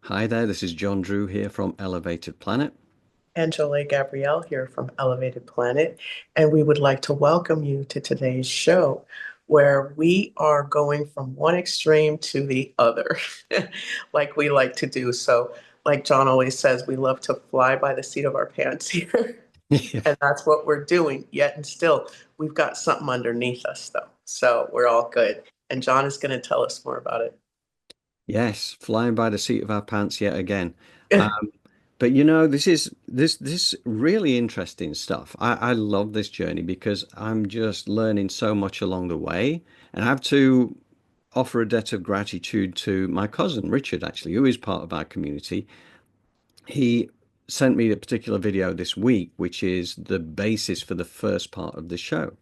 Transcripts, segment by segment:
Hi there, this is John Drew here from Elevated Planet. And Jolé Gabrielle here from Elevated Planet, and we would like to welcome you to today's show, where we are going from one extreme to the other, like we like to do. So, like John always says, we love to fly by the seat of our pants here, Yeah. and that's what we're doing. Yet and still, we've got something underneath us, though, so we're all good. And John is going to tell us more about Yes, flying by the seat of our pants yet again. it. Um, but you know, this really interesting stuff. I love this journey because I'm just learning so much along the way, and I have to offer a debt of gratitude to my cousin Richard, actually, who is part of our community. He sent me a particular video this week, which is the basis for the first part of the show.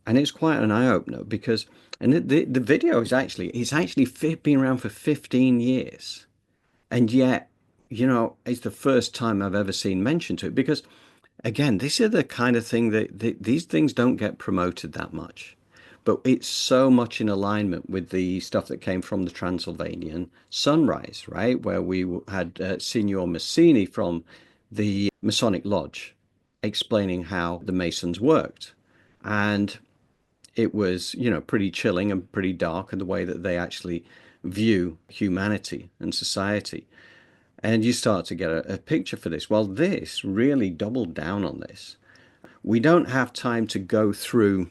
And it's quite an eye opener because, and the video is actually, been around for 15 years. And yet, it's the first time I've ever seen mention to it because, again, this is the kind of thing that these things don't get promoted that much. But it's so much in alignment with the stuff that came from the Transylvanian Sunrise, right? Where we had Signor Massini from the Masonic Lodge explaining how the Masons worked. And it was, pretty chilling and pretty dark in the way that they actually view humanity and society. And you start to get a picture for this. Well, this really doubled down on this. We don't have time to go through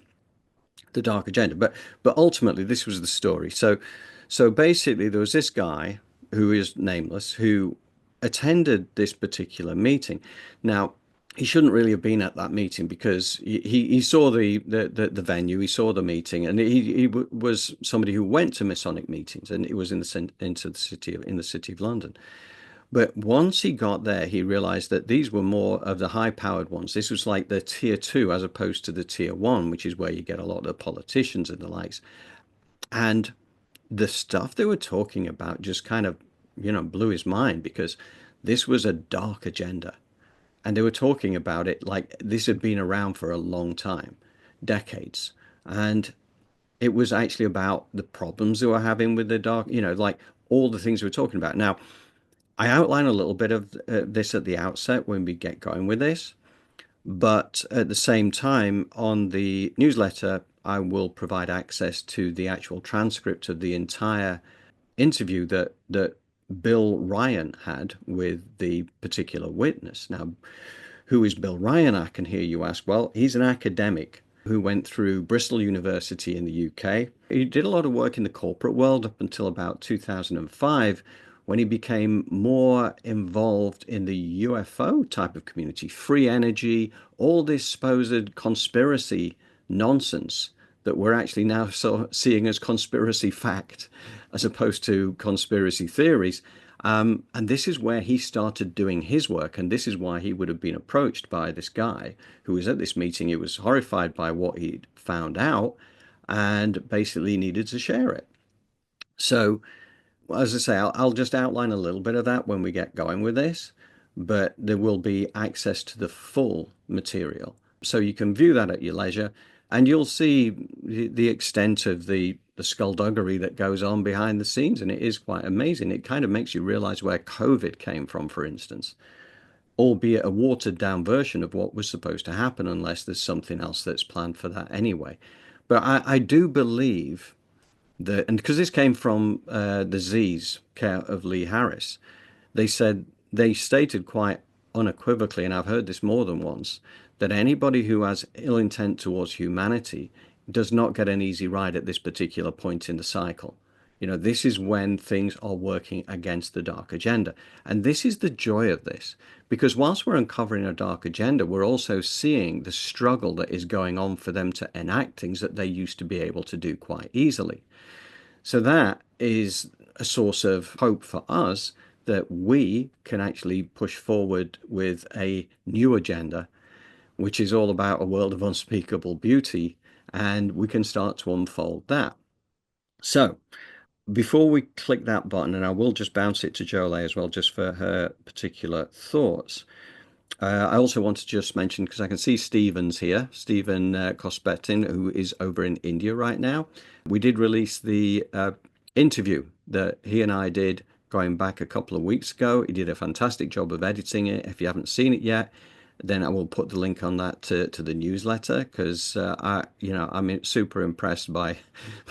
the dark agenda, but ultimately this was the story. So basically there was this guy who is nameless who attended this particular meeting. Now, he shouldn't really have been at that meeting because he saw the venue, he saw the meeting, and he was somebody who went to Masonic meetings, and it was into the city of London. But once he got there, he realized that these were more of the high-powered ones. This was like the tier two as opposed to the tier one, which is where you get a lot of politicians and the likes. And the stuff they were talking about just kind of, blew his mind because this was a dark agenda. And they were talking about it like this had been around for a long time, decades. And it was actually about the problems they were having with the dark, like all the things we were talking about. Now, I outline a little bit of this at the outset when we get going with this, but at the same time, on the newsletter, I will provide access to the actual transcript of the entire interview that Bill Ryan had with the particular witness. Now, who is Bill Ryan? I can hear you ask. Well, he's an academic who went through Bristol University in the UK. He did a lot of work in the corporate world up until about 2005 when he became more involved in the UFO type of community, free energy, all this supposed conspiracy nonsense that we're actually now seeing as conspiracy fact as opposed to conspiracy theories. And this is where he started doing his work, and this is why he would have been approached by this guy who was at this meeting. He was horrified by what he'd found out and basically needed to share it. So, as I say, I'll just outline a little bit of that when we get going with this, but there will be access to the full material. So you can view that at your leisure, and you'll see the extent of the skullduggery that goes on behind the scenes, and it is quite amazing. It kind of makes you realize where COVID came from, for instance, albeit a watered down version of what was supposed to happen, unless there's something else that's planned for that anyway. But I do believe and because this came from the Z's care of Lee Harris, they stated quite unequivocally, and I've heard this more than once, that anybody who has ill intent towards humanity does not get an easy ride at this particular point in the cycle. This is when things are working against the dark agenda. And this is the joy of this, because whilst we're uncovering a dark agenda, we're also seeing the struggle that is going on for them to enact things that they used to be able to do quite easily. So that is a source of hope for us that we can actually push forward with a new agenda, which is all about a world of unspeakable beauty, and we can start to unfold that. So, before we click that button, and I will just bounce it to Jole as well, just for her particular thoughts. I also want to just mention, because I can see Stephen's here, Stephen Kospetin, who is over in India right now. We did release the interview that he and I did going back a couple of weeks ago. He did a fantastic job of editing it. If you haven't seen it yet, then I will put the link on that to the newsletter because I'm super impressed by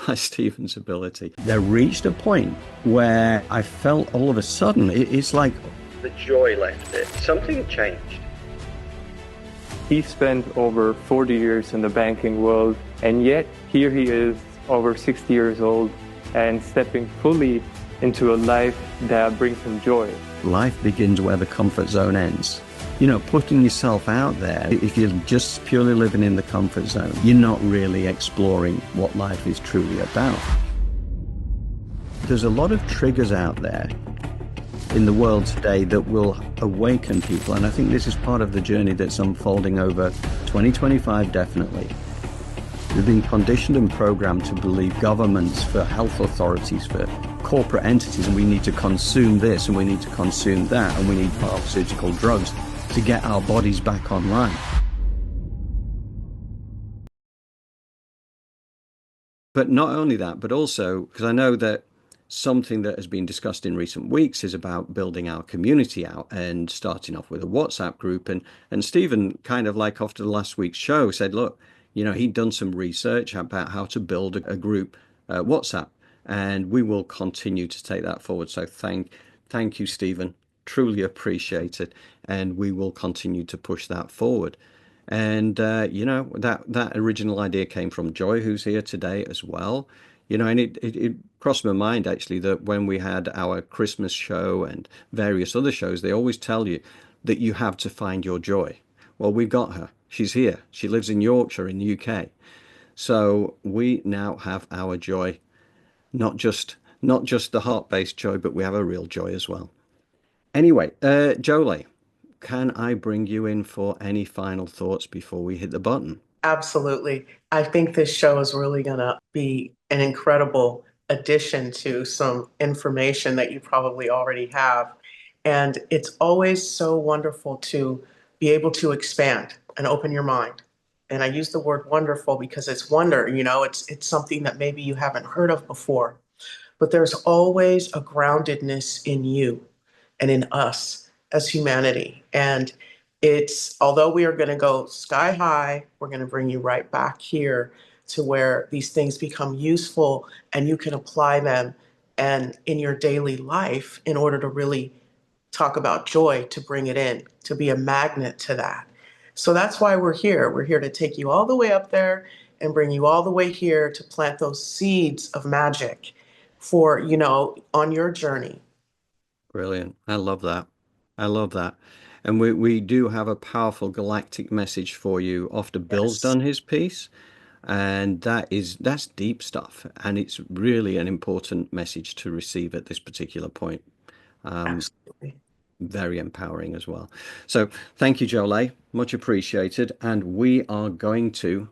by Stephen's ability. There reached a point where I felt all of a sudden it's like the joy left it. Something changed. He spent over 40 years in the banking world, and yet here he is, over 60 years old, and stepping fully into a life that brings him joy. Life begins where the comfort zone ends. Putting yourself out there, if you're just purely living in the comfort zone, you're not really exploring what life is truly about. There's a lot of triggers out there in the world today that will awaken people, and I think this is part of the journey that's unfolding over 2025, definitely. We've been conditioned and programmed to believe governments, for health authorities, for corporate entities, and we need to consume this and we need to consume that, and we need pharmaceutical drugs to get our bodies back online. But not only that, but also, because I know that something that has been discussed in recent weeks is about building our community out and starting off with a WhatsApp group. And Stephen, kind of like after the last week's show, said, look, he'd done some research about how to build a group WhatsApp, and we will continue to take that forward. So thank you, Stephen. Truly appreciate it, and we will continue to push that forward. And that original idea came from Joy, who's here today as well. And it crossed my mind actually that when we had our Christmas show and various other shows, they always tell you that you have to find your joy. Well, we've got her. She's here. She lives in Yorkshire in the UK. So we now have our joy, not just the heart-based joy, but we have a real joy as well. Anyway, Jole, can I bring you in for any final thoughts before we hit the button? Absolutely. I think this show is really going to be an incredible addition to some information that you probably already have. And it's always so wonderful to be able to expand and open your mind. And I use the word wonderful because it's wonder, it's something that maybe you haven't heard of before. But there's always a groundedness in you and in us as humanity. And although we are going to go sky high, we're going to bring you right back here to where these things become useful and you can apply them and in your daily life in order to really talk about joy, to bring it in, to be a magnet to that. So that's why we're here. We're here to take you all the way up there and bring you all the way here to plant those seeds of magic for, on your journey. Brilliant. I love that. I love that. And we do have a powerful galactic message for you after Bill's Yes, done his piece. And that's deep stuff. And it's really an important message to receive at this particular point. absolutely. Very empowering as well. So thank you, Jolé. Much appreciated. And we are going to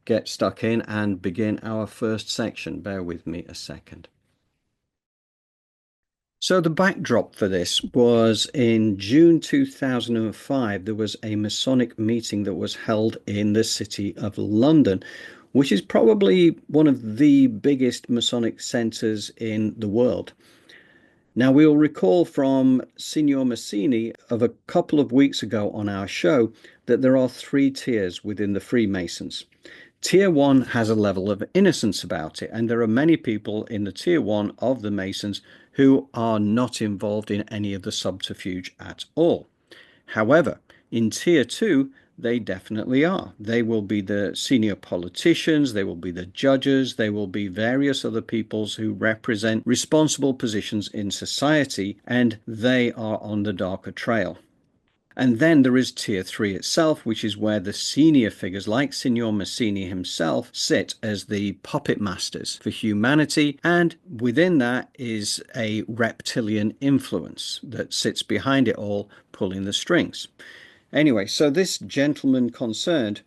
get stuck in and begin our first section. Bear with me a second. So the backdrop for this was in June 2005, there was a Masonic meeting that was held in the city of London, which is probably one of the biggest Masonic centers in the world. Now, we'll recall from Signor Massini of a couple of weeks ago on our show that there are 3 tiers within the Freemasons. Tier 1 has a level of innocence about it, and there are many people in the Tier 1 of the Masons who are not involved in any of the subterfuge at all. However, in Tier 2, they definitely are. They will be the senior politicians, they will be the judges, they will be various other peoples who represent responsible positions in society, and they are on the darker trail. And then there is Tier 3 itself, which is where the senior figures like Signor Massini himself sit as the puppet masters for humanity, and within that is a reptilian influence that sits behind it all, pulling the strings. Anyway, so this gentleman concerned,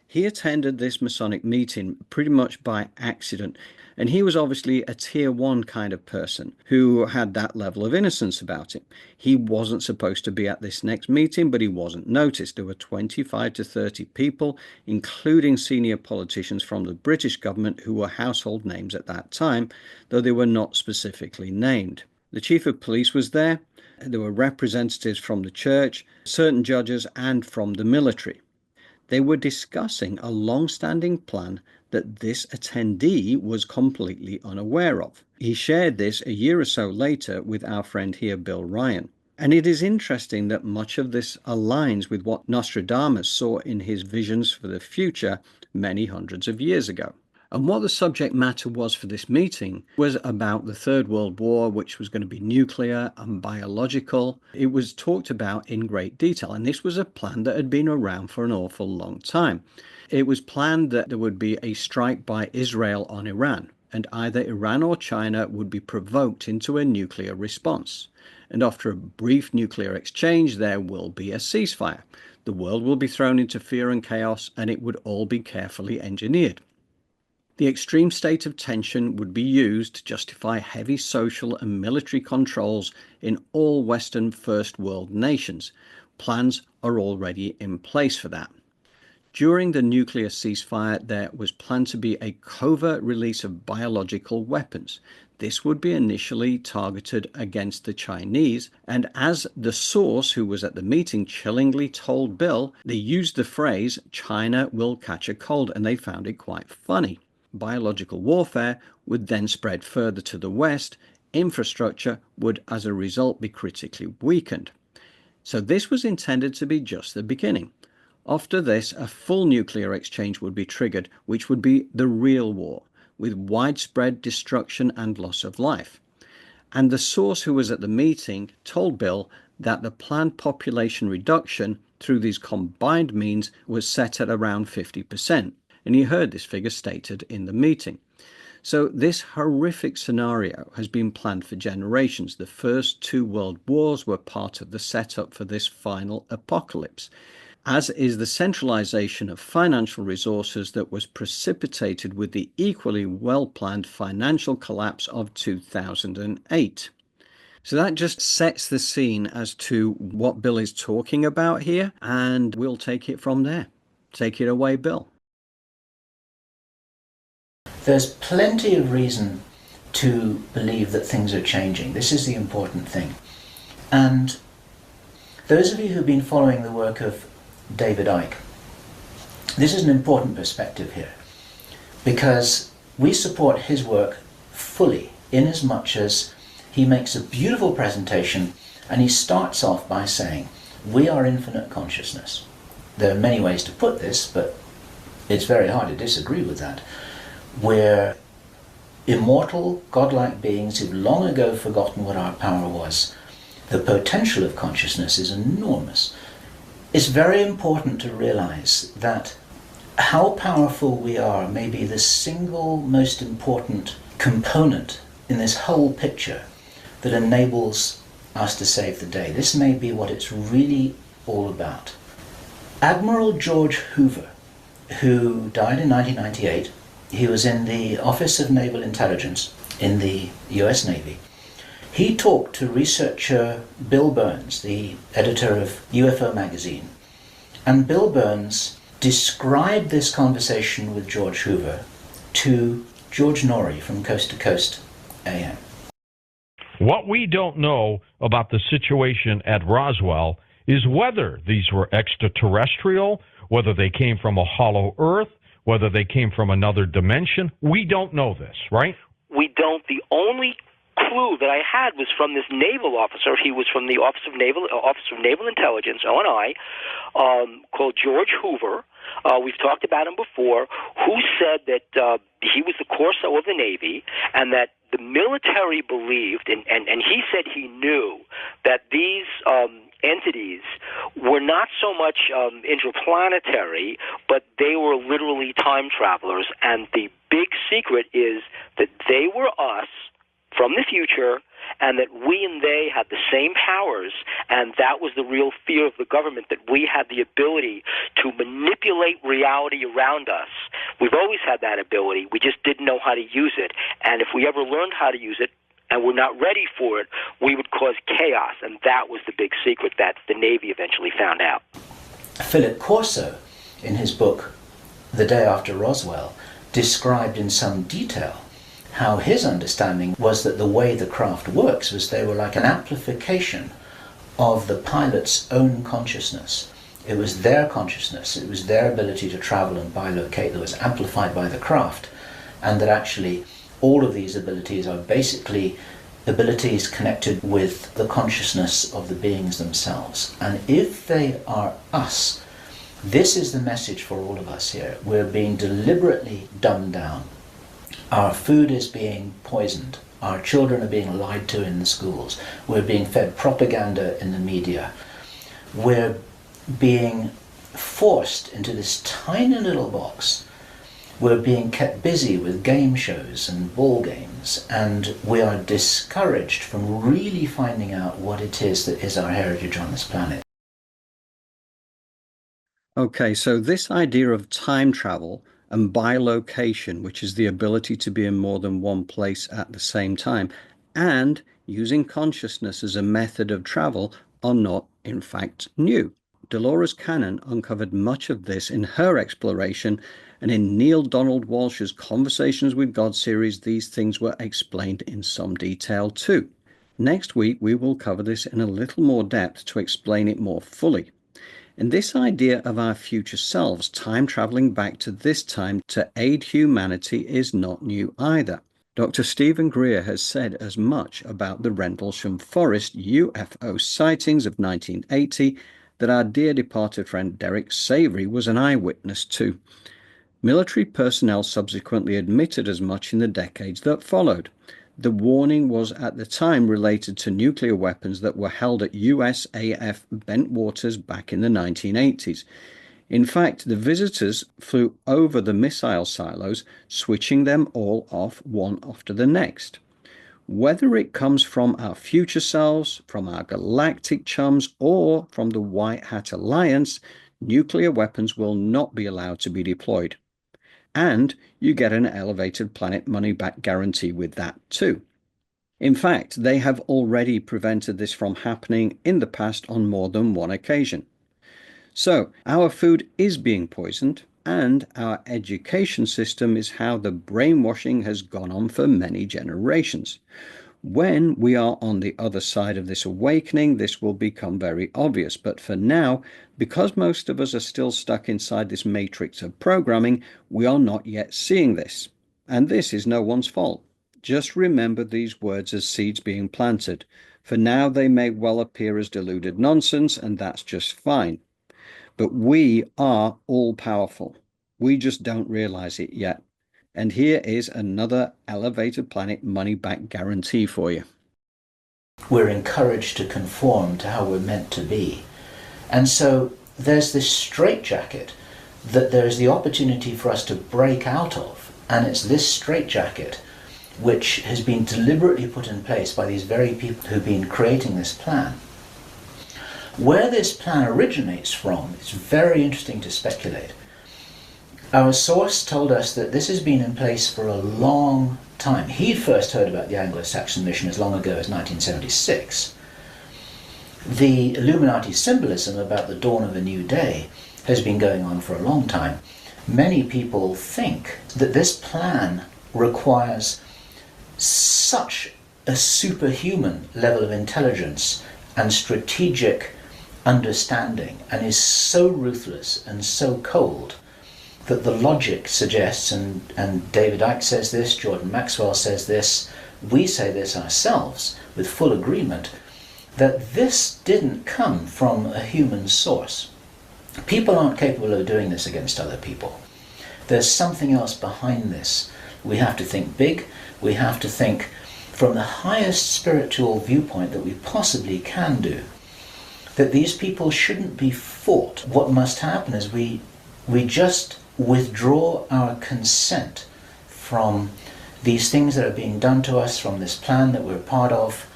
he attended this Masonic meeting pretty much by accident. And he was obviously a tier 1 kind of person who had that level of innocence about it. He wasn't supposed to be at this next meeting, but he wasn't noticed. There were 25 to 30 people, including senior politicians from the British government who were household names at that time, though they were not specifically named. The chief of police was there. There were representatives from the church, certain judges, and from the military. They were discussing a long-standing plan that this attendee was completely unaware of. He shared this a year or so later with our friend here, Bill Ryan. And it is interesting that much of this aligns with what Nostradamus saw in his visions for the future many hundreds of years ago. And what the subject matter was for this meeting was about the Third World War, which was going to be nuclear and biological. It was talked about in great detail, and this was a plan that had been around for an awful long time. It was planned that there would be a strike by Israel on Iran, and either Iran or China would be provoked into a nuclear response. And after a brief nuclear exchange, there will be a ceasefire. The world will be thrown into fear and chaos, and it would all be carefully engineered. The extreme state of tension would be used to justify heavy social and military controls in all Western First World nations. Plans are already in place for that. During the nuclear ceasefire, there was planned to be a covert release of biological weapons. This would be initially targeted against the Chinese, and as the source who was at the meeting chillingly told Bill, they used the phrase, "China will catch a cold," and they found it quite funny. Biological warfare would then spread further to the west. Infrastructure would, as a result, be critically weakened. So this was intended to be just the beginning. After this, a full nuclear exchange would be triggered, which would be the real war, with widespread destruction and loss of life. And the source who was at the meeting told Bill that the planned population reduction through these combined means was set at around 50%. And he heard this figure stated in the meeting. So this horrific scenario has been planned for generations. The first two world wars were part of the setup for this final apocalypse, as is the centralization of financial resources that was precipitated with the equally well-planned financial collapse of 2008. So that just sets the scene as to what Bill is talking about here, and we'll take it from there. Take it away, Bill. There's plenty of reason to believe that things are changing. This is the important thing. And those of you who've been following the work of David Icke, this is an important perspective here, because we support his work fully, in as much as he makes a beautiful presentation and he starts off by saying, we are infinite consciousness. There are many ways to put this, but it's very hard to disagree with that. We're immortal, godlike beings who've long ago forgotten what our power was. The potential of consciousness is enormous. It's very important to realize that how powerful we are may be the single most important component in this whole picture that enables us to save the day. This may be what it's really all about. Admiral George Hoover, who died in 1998, he was in the Office of Naval Intelligence in the US Navy. He talked to researcher Bill Burns, the editor of UFO magazine. And Bill Burns described this conversation with George Hoover to George Norrie from Coast to Coast AM. What we don't know about the situation at Roswell is whether these were extraterrestrial, whether they came from a hollow earth, whether they came from another dimension. We don't know this, right? We don't. The only clue that I had was from this naval officer. He was from the Office of Naval Intelligence, ONI, called George Hoover. We've talked about him before, who said that he was the Corso of the Navy, and that the military believed, and he said he knew that these entities were not so much interplanetary, but they were literally time travelers. And the big secret is that they were us from the future, and that we and they had the same powers, and that was the real fear of the government, that we had the ability to manipulate reality around us. We've always had that ability. We just didn't know how to use it. And if we ever learned how to use it, and we're not ready for it, we would cause chaos. And that was the big secret that the Navy eventually found out. Philip Corso, in his book, The Day After Roswell, described in some detail how his understanding was that the way the craft works was they were like an amplification of the pilot's own consciousness. It was their consciousness, it was their ability to travel and bilocate that was amplified by the craft, and that actually all of these abilities are basically abilities connected with the consciousness of the beings themselves. And if they are us, this is the message for all of us here. We're being deliberately dumbed down. Our food is being poisoned. Our children are being lied to in the schools. We're being fed propaganda in the media. We're being forced into this tiny little box. We're being kept busy with game shows and ball games, and we are discouraged from really finding out what it is that is our heritage on this planet. Okay, so this idea of time travel and bilocation, which is the ability to be in more than one place at the same time, and using consciousness as a method of travel are not, in fact, new. Dolores Cannon uncovered much of this in her exploration, and in Neil Donald Walsh's Conversations with God series, these things were explained in some detail too. Next week, we will cover this in a little more depth to explain it more fully. And this idea of our future selves time traveling back to this time to aid humanity is not new either. Dr. Stephen Greer has said as much about the Rendlesham Forest UFO sightings of 1980 that our dear departed friend Derek Savory was an eyewitness to. Military personnel subsequently admitted as much in the decades that followed. The warning was at the time related to nuclear weapons that were held at USAF Bentwaters back in the 1980s. In fact, the visitors flew over the missile silos, switching them all off one after the next. Whether it comes from our future selves, from our galactic chums, or from the White Hat Alliance, nuclear weapons will not be allowed to be deployed. And you get an elevated planet money back guarantee with that too. In fact, they have already prevented this from happening in the past on more than one occasion. So, our food is being poisoned, and our education system is how the brainwashing has gone on for many generations. When we are on the other side of this awakening, this will become very obvious. But for now, because most of us are still stuck inside this matrix of programming, we are not yet seeing this. And this is no one's fault. Just remember these words as seeds being planted. For now, they may well appear as deluded nonsense, and that's just fine. But we are all powerful. We just don't realize it yet. And here is another elevated planet money back guarantee for you. We're encouraged to conform to how we're meant to be. And so there's this straitjacket that there's the opportunity for us to break out of. And it's this straitjacket which has been deliberately put in place by these very people who've been creating this plan. Where this plan originates from, it's very interesting to speculate. Our source told us that this has been in place for a long time. He'd first heard about the Anglo-Saxon Mission as long ago as 1976. The Illuminati symbolism about the dawn of a new day has been going on for a long time. Many people think that this plan requires such a superhuman level of intelligence and strategic understanding, and is so ruthless and so cold that the logic suggests, and David Icke says this, Jordan Maxwell says this, we say this ourselves with full agreement, that this didn't come from a human source. People aren't capable of doing this against other people. There's something else behind this. We have to think big. We have to think from the highest spiritual viewpoint that we possibly can do. That these people shouldn't be fought. What must happen is we just withdraw our consent from these things that are being done to us, from this plan that we're part of.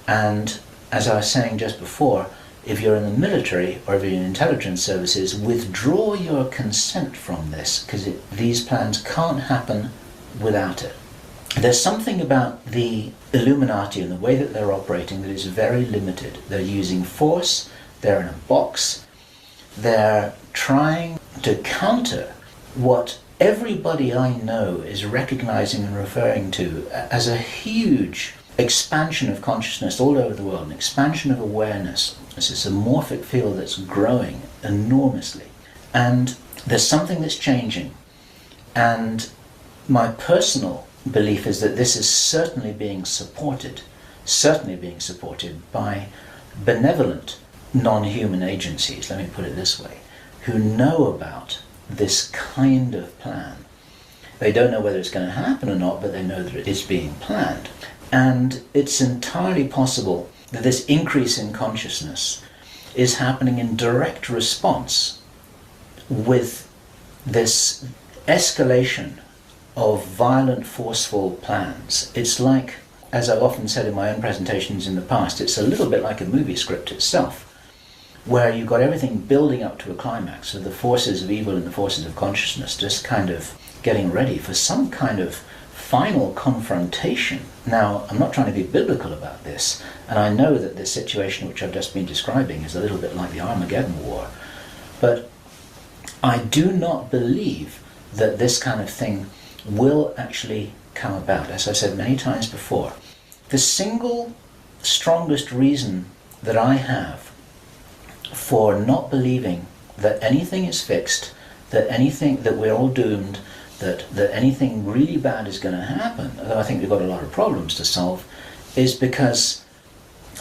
And as I was saying just before, if you're in the military or if you're in intelligence services, withdraw your consent from this, because these plans can't happen without it. There's something about the Illuminati and the way that they're operating that is very limited. They're using force, they're in a box, they're trying to counter what everybody I know is recognizing and referring to as a huge expansion of consciousness all over the world, an expansion of awareness. It's this amorphic field that's growing enormously. And there's something that's changing. And my personal belief is that this is certainly being supported by benevolent non-human agencies, let me put it this way, who know about this kind of plan. They don't know whether it's going to happen or not, but they know that it is being planned. And it's entirely possible that this increase in consciousness is happening in direct response with this escalation of violent, forceful plans. It's like, as I've often said in my own presentations in the past, it's a little bit like a movie script itself, where you've got everything building up to a climax, so the forces of evil and the forces of consciousness just kind of getting ready for some kind of final confrontation. Now, I'm not trying to be biblical about this, and I know that this situation which I've just been describing is a little bit like the Armageddon War, but I do not believe that this kind of thing will actually come about. As I've said many times before, the single strongest reason that I have for not believing that anything is fixed, that we're all doomed, that anything really bad is going to happen, although I think we've got a lot of problems to solve, is because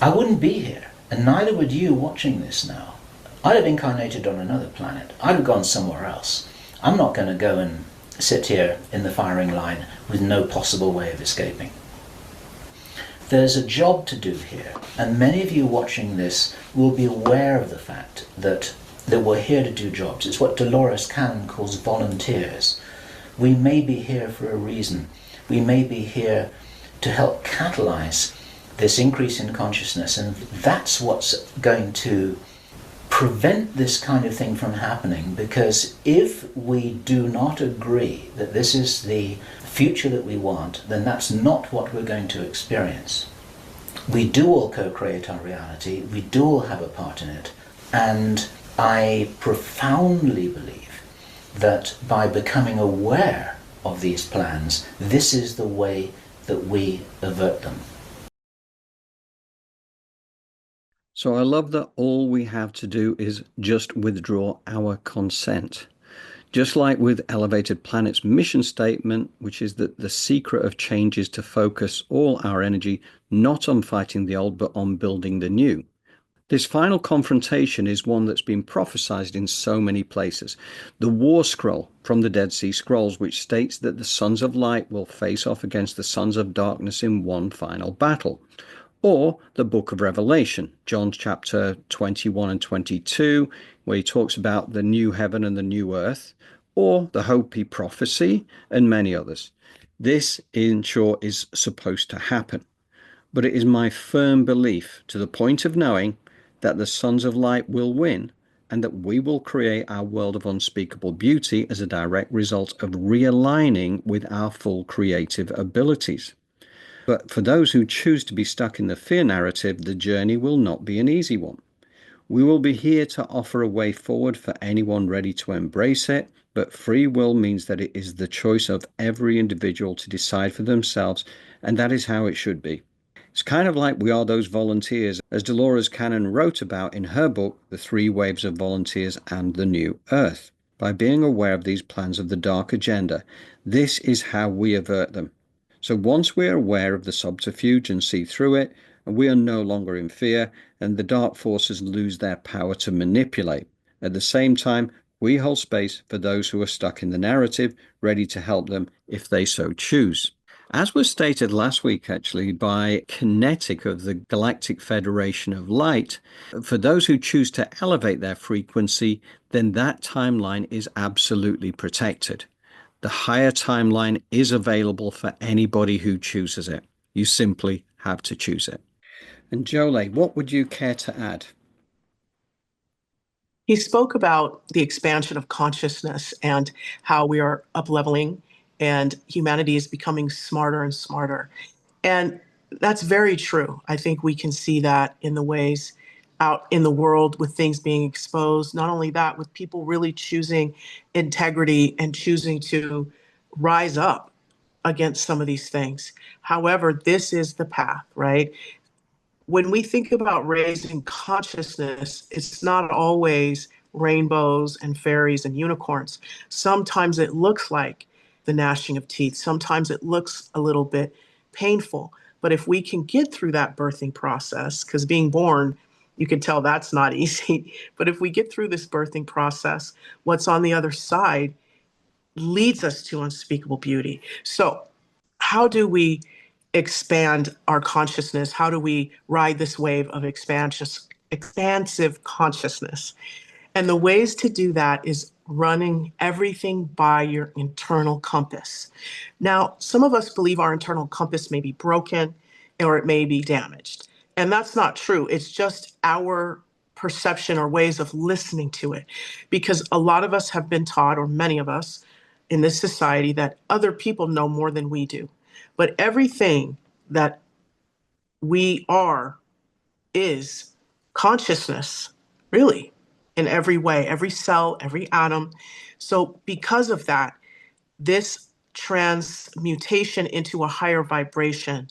I wouldn't be here, and neither would you watching this now. I'd have incarnated on another planet. I'd have gone somewhere else. I'm not going to go and sit here in the firing line with no possible way of escaping. There's a job to do here, and many of you watching this will be aware of the fact that we're here to do jobs. It's what Dolores calls volunteers. We may be here for a reason. We may be here to help catalyze this increase in consciousness, and that's what's going to prevent this kind of thing from happening, because if we do not agree that this is the future that we want, then that's not what we're going to experience. We do all co-create our reality, we do all have a part in it, and I profoundly believe that by becoming aware of these plans, this is the way that we avert them. So I love that all we have to do is just withdraw our consent. Just like with Elevated Planet's mission statement, which is that the secret of change is to focus all our energy not on fighting the old, but on building the new. This final confrontation is one that's been prophesied in so many places. The War Scroll from the Dead Sea Scrolls, which states that the Sons of Light will face off against the Sons of Darkness in one final battle. Or the Book of Revelation, John chapter 21 and 22, where he talks about the new heaven and the new earth, or the Hopi prophecy, and many others. This, in short, is supposed to happen. But it is my firm belief, to the point of knowing, that the Sons of Light will win, and that we will create our world of unspeakable beauty as a direct result of realigning with our full creative abilities. But for those who choose to be stuck in the fear narrative, the journey will not be an easy one. We will be here to offer a way forward for anyone ready to embrace it, but free will means that it is the choice of every individual to decide for themselves, and that is how it should be. It's kind of like we are those volunteers, as Dolores Cannon wrote about in her book, The 3 Waves of Volunteers and the New Earth. By being aware of these plans of the dark agenda, this is how we avert them. So once we are aware of the subterfuge and see through it, and we are no longer in fear, and the dark forces lose their power to manipulate. At the same time, we hold space for those who are stuck in the narrative, ready to help them if they so choose. As was stated last week, actually, by Kinetic of the Galactic Federation of Light, for those who choose to elevate their frequency, then that timeline is absolutely protected. The higher timeline is available for anybody who chooses it. You simply have to choose it. And Jole, what would you care to add? He spoke about the expansion of consciousness and how we are up-leveling and humanity is becoming smarter and smarter. And that's very true. I think we can see that in the ways out in the world with things being exposed. Not only that, with people really choosing integrity and choosing to rise up against some of these things. However, this is the path, right? When we think about raising consciousness, it's not always rainbows and fairies and unicorns. Sometimes it looks like the gnashing of teeth. Sometimes it looks a little bit painful. But if we can get through that birthing process, because being born, you can tell that's not easy. But if we get through this birthing process, what's on the other side leads us to unspeakable beauty. So, how do we expand our consciousness? How do we ride this wave of expansive consciousness? And the ways to do that is running everything by your internal compass. Now, some of us believe our internal compass may be broken or it may be damaged. And that's not true. It's just our perception or ways of listening to it. Because a lot of us have been taught, or many of us in this society, that other people know more than we do. But everything that we are is consciousness, really, in every way, every cell, every atom. So because of that, this transmutation into a higher vibration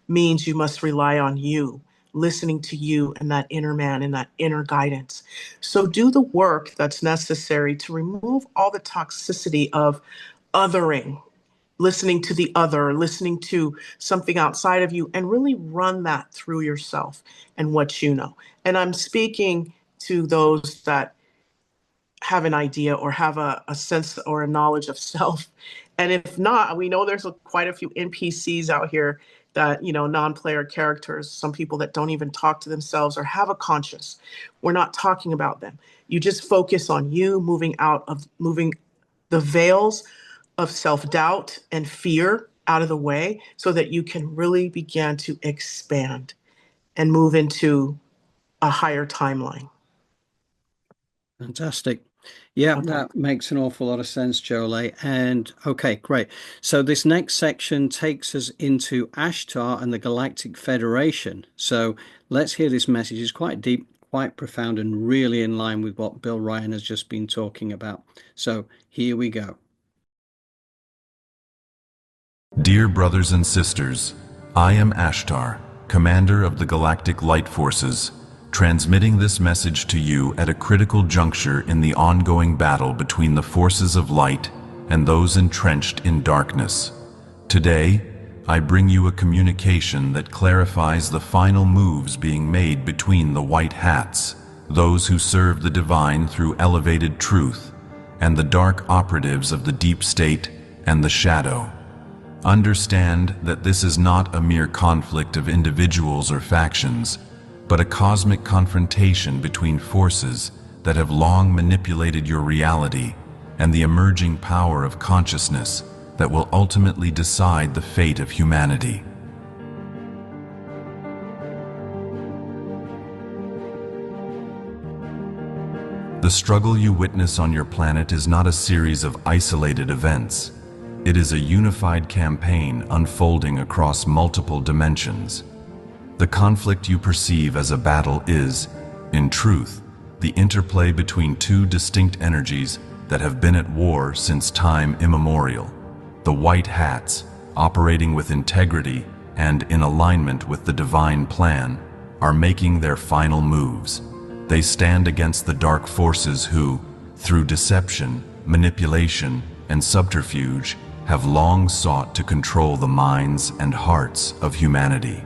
means you must rely on you, listening to you and that inner man and that inner guidance. So do the work that's necessary to remove all the toxicity of othering, listening to the other, listening to something outside of you, and really run that through yourself and what you know. And I'm speaking to those that have an idea or have a sense or a knowledge of self. And if not, we know there's quite a few NPCs out here that, non-player characters, some people that don't even talk to themselves or have a conscious. We're not talking about them. You just focus on you moving the veils of self-doubt and fear out of the way so that you can really begin to expand and move into a higher timeline. Fantastic. Yeah, that makes an awful lot of sense, Jolé. And okay, great. So this next section takes us into Ashtar and the Galactic Federation. So let's hear this message. It's quite deep, quite profound, and really in line with what Bill Ryan has just been talking about. So here we go. Dear brothers and sisters, I am Ashtar, commander of the Galactic Light Forces, transmitting this message to you at a critical juncture in the ongoing battle between the forces of light and those entrenched in darkness. Today, I bring you a communication that clarifies the final moves being made between the white hats, those who serve the divine through elevated truth, and the dark operatives of the deep state and the shadow. Understand that this is not a mere conflict of individuals or factions, but a cosmic confrontation between forces that have long manipulated your reality and the emerging power of consciousness that will ultimately decide the fate of humanity. The struggle you witness on your planet is not a series of isolated events. It is a unified campaign unfolding across multiple dimensions. The conflict you perceive as a battle is, in truth, the interplay between two distinct energies that have been at war since time immemorial. The white hats, operating with integrity and in alignment with the divine plan, are making their final moves. They stand against the dark forces who, through deception, manipulation, and subterfuge, have long sought to control the minds and hearts of humanity.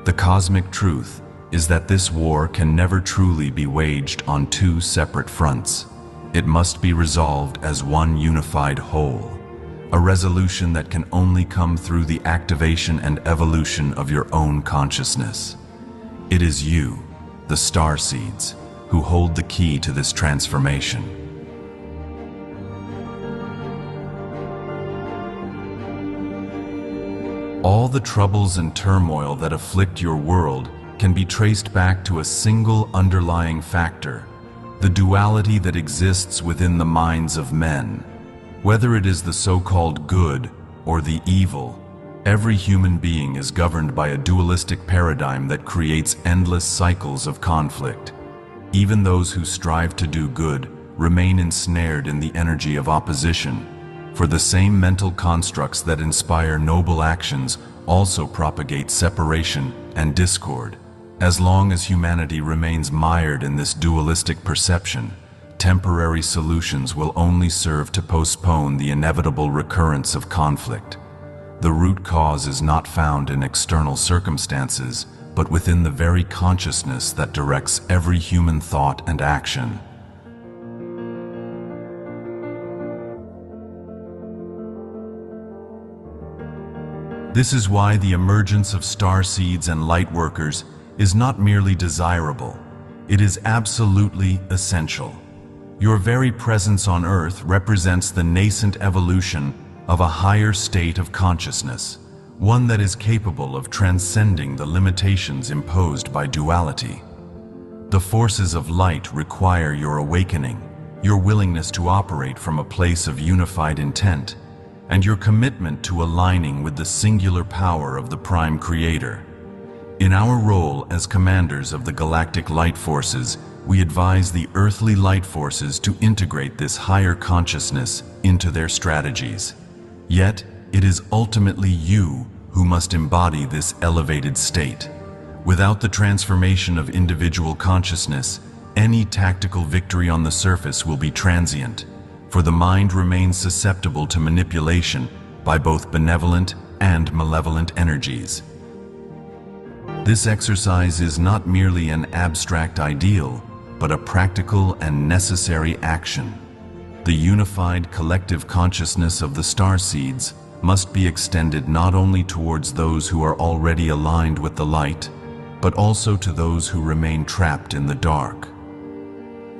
The cosmic truth is that this war can never truly be waged on two separate fronts. It must be resolved as one unified whole, a resolution that can only come through the activation and evolution of your own consciousness. It is you, the starseeds, who hold the key to this transformation. All the troubles and turmoil that afflict your world can be traced back to a single underlying factor, the duality that exists within the minds of men. Whether it is the so-called good or the evil, Every human being is governed by a dualistic paradigm that creates endless cycles of conflict. Even those who strive to do good remain ensnared in the energy of opposition, for the same mental constructs that inspire noble actions also propagate separation and discord. As long as humanity remains mired in this dualistic perception, temporary solutions will only serve to postpone the inevitable recurrence of conflict. The root cause is not found in external circumstances, but within the very consciousness that directs every human thought and action. This is why the emergence of star seeds and light workers is not merely desirable, it is absolutely essential. Your very presence on Earth represents the nascent evolution of a higher state of consciousness, one that is capable of transcending the limitations imposed by duality. The forces of light require your awakening, your willingness to operate from a place of unified intent, and your commitment to aligning with the singular power of the Prime Creator. In our role as commanders of the galactic light forces, we advise the earthly light forces to integrate this higher consciousness into their strategies. Yet, it is ultimately you who must embody this elevated state. Without the transformation of individual consciousness, any tactical victory on the surface will be transient, for the mind remains susceptible to manipulation by both benevolent and malevolent energies. This exercise is not merely an abstract ideal, but a practical and necessary action. The unified collective consciousness of the star seeds must be extended not only towards those who are already aligned with the light, but also to those who remain trapped in the dark.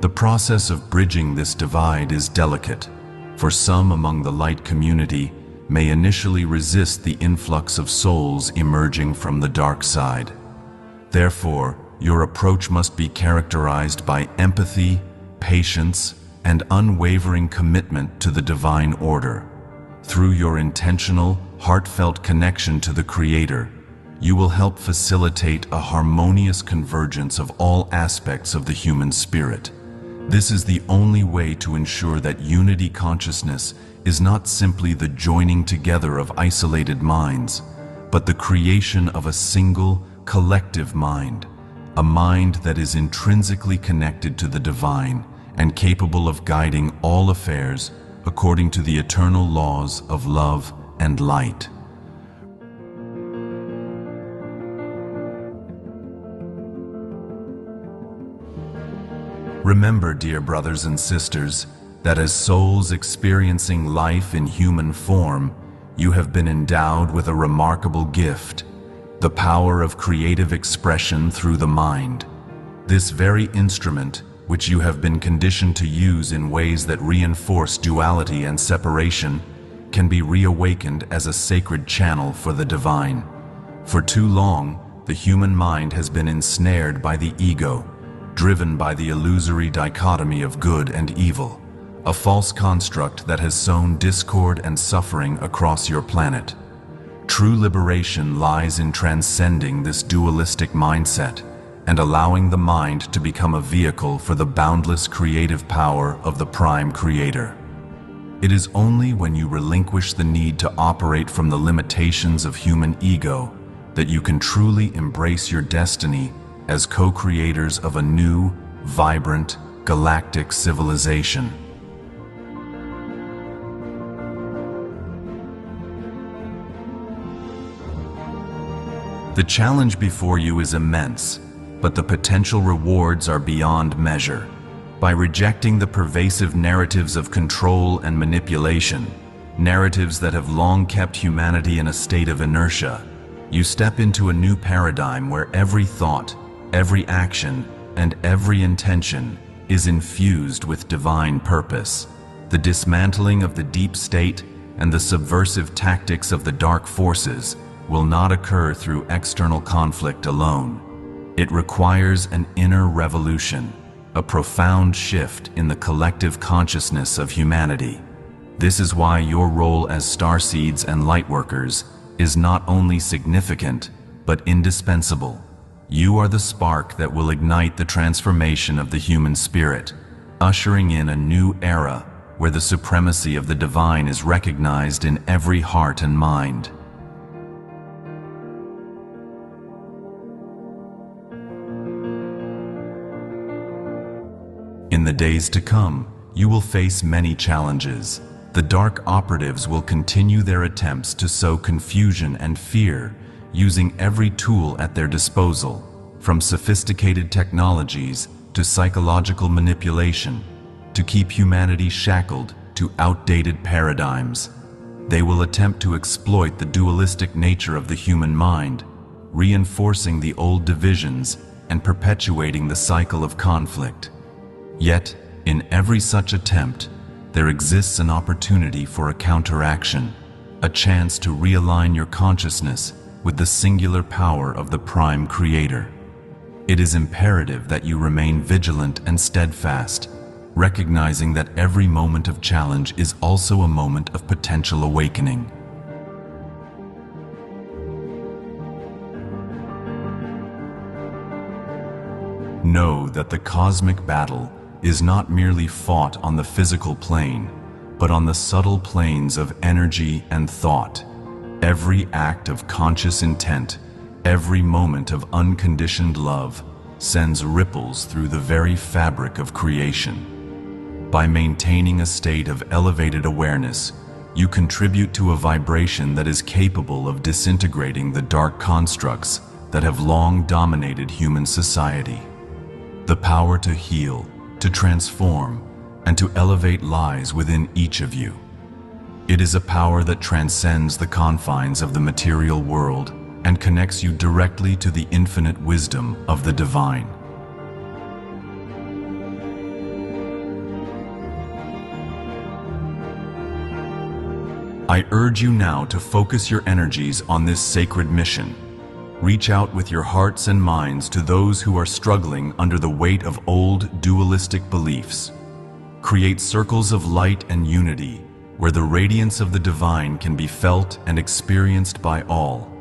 The process of bridging this divide is delicate, for some among the light community may initially resist the influx of souls emerging from the dark side. Therefore, your approach must be characterized by empathy, patience, and unwavering commitment to the divine order. Through your intentional, heartfelt connection to the Creator, you will help facilitate a harmonious convergence of all aspects of the human spirit. This is the only way to ensure that unity consciousness is not simply the joining together of isolated minds, but the creation of a single, collective mind, a mind that is intrinsically connected to the divine and capable of guiding all affairs according to the eternal laws of love and light. Remember, dear brothers and sisters, that as souls experiencing life in human form, you have been endowed with a remarkable gift, the power of creative expression through the mind. This very instrument, which you have been conditioned to use in ways that reinforce duality and separation, can be reawakened as a sacred channel for the divine. For too long, the human mind has been ensnared by the ego, driven by the illusory dichotomy of good and evil, a false construct that has sown discord and suffering across your planet. True liberation lies in transcending this dualistic mindset and allowing the mind to become a vehicle for the boundless creative power of the Prime Creator. It is only when you relinquish the need to operate from the limitations of human ego that you can truly embrace your destiny as co-creators of a new, vibrant, galactic civilization. The challenge before you is immense, but the potential rewards are beyond measure. By rejecting the pervasive narratives of control and manipulation, narratives that have long kept humanity in a state of inertia, you step into a new paradigm where every thought, every action, and every intention is infused with divine purpose. The dismantling of the deep state and the subversive tactics of the dark forces will not occur through external conflict alone. It requires an inner revolution, a profound shift in the collective consciousness of humanity. This is why your role as starseeds and lightworkers is not only significant, but indispensable. You are the spark that will ignite the transformation of the human spirit, ushering in a new era where the supremacy of the divine is recognized in every heart and mind. In the days to come, you will face many challenges. The dark operatives will continue their attempts to sow confusion and fear, using every tool at their disposal, from sophisticated technologies to psychological manipulation, to keep humanity shackled to outdated paradigms. They will attempt to exploit the dualistic nature of the human mind, reinforcing the old divisions and perpetuating the cycle of conflict. Yet, in every such attempt, there exists an opportunity for a counteraction, a chance to realign your consciousness with the singular power of the Prime Creator. It is imperative that you remain vigilant and steadfast, recognizing that every moment of challenge is also a moment of potential awakening. Know that the cosmic battle is not merely fought on the physical plane, but on the subtle planes of energy and thought. Every act of conscious intent, every moment of unconditioned love, sends ripples through the very fabric of creation. By maintaining a state of elevated awareness, you contribute to a vibration that is capable of disintegrating the dark constructs that have long dominated human society. The power to heal, to transform, and to elevate lies within each of you. It is a power that transcends the confines of the material world and connects you directly to the infinite wisdom of the divine. I urge you now to focus your energies on this sacred mission. Reach out with your hearts and minds to those who are struggling under the weight of old dualistic beliefs. Create circles of light and unity where the radiance of the divine can be felt and experienced by all.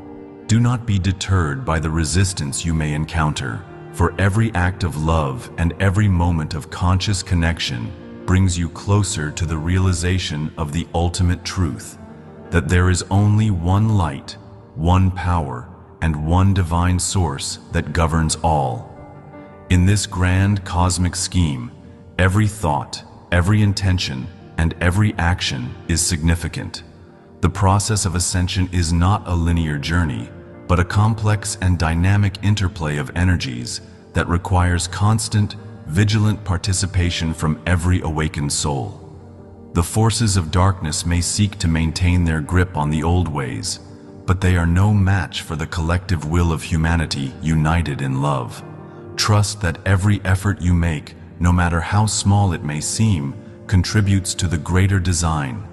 Do not be deterred by the resistance you may encounter, for every act of love and every moment of conscious connection brings you closer to the realization of the ultimate truth, that there is only one light, one power, and one divine source that governs all. In this grand cosmic scheme, every thought, every intention, and every action is significant. The process of ascension is not a linear journey, but a complex and dynamic interplay of energies that requires constant, vigilant participation from every awakened soul. The forces of darkness may seek to maintain their grip on the old ways, but they are no match for the collective will of humanity united in love. Trust that every effort you make, no matter how small it may seem, contributes to the greater design,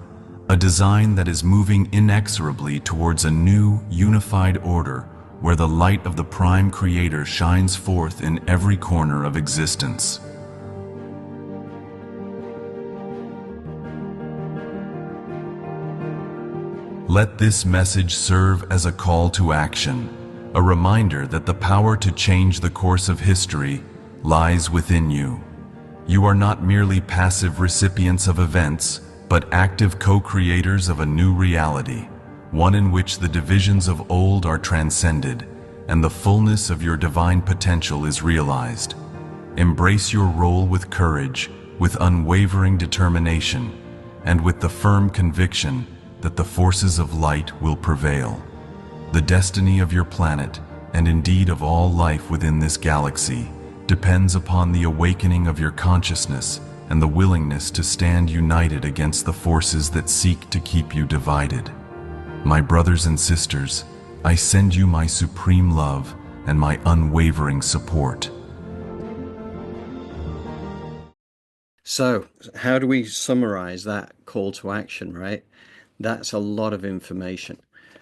a design that is moving inexorably towards a new, unified order where the light of the Prime Creator shines forth in every corner of existence. Let this message serve as a call to action, a reminder that the power to change the course of history lies within you. You are not merely passive recipients of events, but active co-creators of a new reality, one in which the divisions of old are transcended and the fullness of your divine potential is realized. Embrace your role with courage, with unwavering determination, and with the firm conviction that the forces of light will prevail. The destiny of your planet, and indeed of all life within this galaxy, depends upon the awakening of your consciousness and the willingness to stand united against the forces that seek to keep you divided. My brothers and sisters, I send you my supreme love and my unwavering support. So, how do we summarize that call to action, right? That's a lot of information.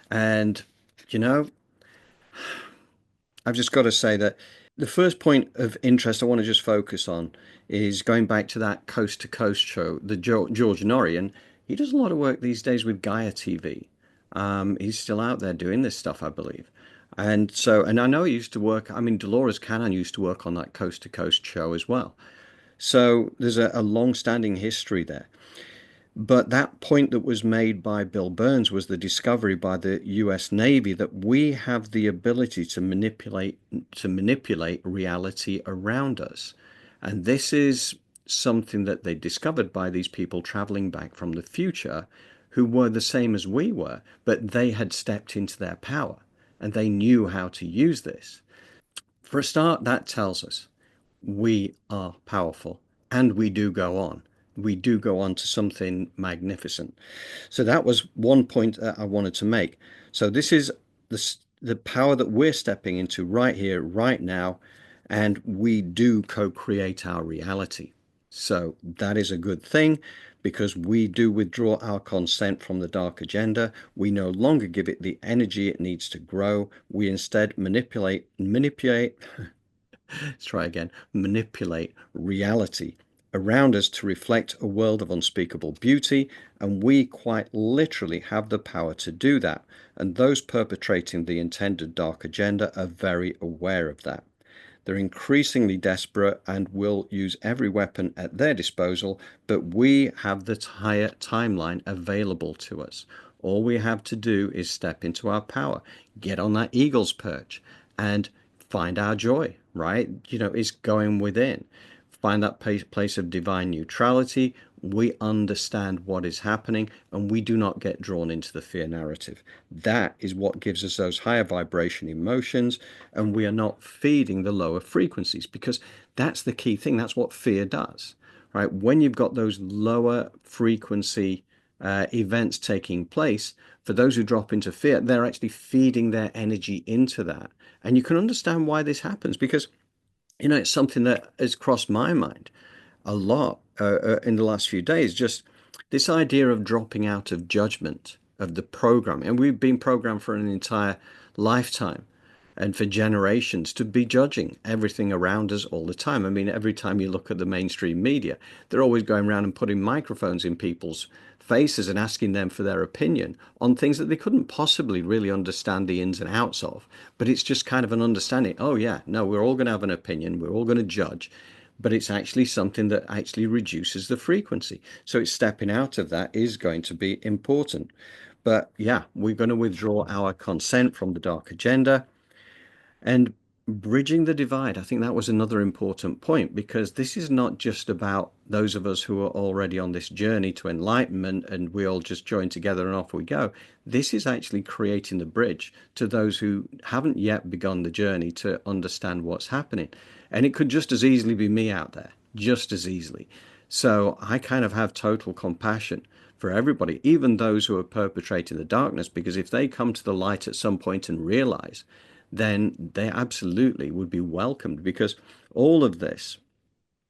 And, you know, I've just got to say that the first point of interest I want to just focus on is going back to that Coast to Coast show, the George Norrie, and he does a lot of work these days with Gaia TV. He's still out there doing this stuff, I believe. And so, and I know he used to work, I mean, Dolores Cannon used to work on that Coast to Coast show as well. So there's a long-standing history there. But that point that was made by Bill Burns was the discovery by the US Navy that we have the ability to manipulate reality around us. And this is something that they discovered by these people traveling back from the future who were the same as we were, but they had stepped into their power and they knew how to use this. For a start, that tells us we are powerful and we do go on. We do go on to something magnificent. So that was one point that I wanted to make. So this is the power that we're stepping into right here, right now, and we do co-create our reality. So that is a good thing because we do withdraw our consent from the dark agenda. We no longer give it the energy it needs to grow. We instead manipulate, let's try again, manipulate reality around us to reflect a world of unspeakable beauty, and we quite literally have the power to do that. And those perpetrating the intended dark agenda are very aware of that. They're increasingly desperate and will use every weapon at their disposal, but we have the entire timeline available to us. All we have to do is step into our power, get on that eagle's perch, and find our joy, right? It's going within. Find that place of divine neutrality. We understand what is happening and we do not get drawn into the fear narrative. That is what gives us those higher vibration emotions, and we are not feeding the lower frequencies, because that's the key thing. That's what fear does, right? When you've got those lower frequency events taking place, for those who drop into fear, they're actually feeding their energy into that. And you can understand why this happens because it's something that has crossed my mind a lot in the last few days. Just this idea of dropping out of judgment of the program. And we've been programmed for an entire lifetime and for generations to be judging everything around us all the time. I mean, every time you look at the mainstream media, they're always going around and putting microphones in people's faces and asking them for their opinion on things that they couldn't possibly really understand the ins and outs of. But it's just kind of an understanding. Oh, yeah, no, we're all going to have an opinion. We're all going to judge. But it's actually something that actually reduces the frequency. So it's stepping out of that is going to be important. But yeah, we're going to withdraw our consent from the dark agenda. And bridging the divide, I think that was another important point, because this is not just about those of us who are already on this journey to enlightenment and we all just join together and off we go. This is actually creating the bridge to those who haven't yet begun the journey to understand what's happening. And it could just as easily be me out there, just as easily. So I kind of have total compassion for everybody, even those who are perpetrating the darkness, because if they come to the light at some point and realize, then they absolutely would be welcomed, because all of this,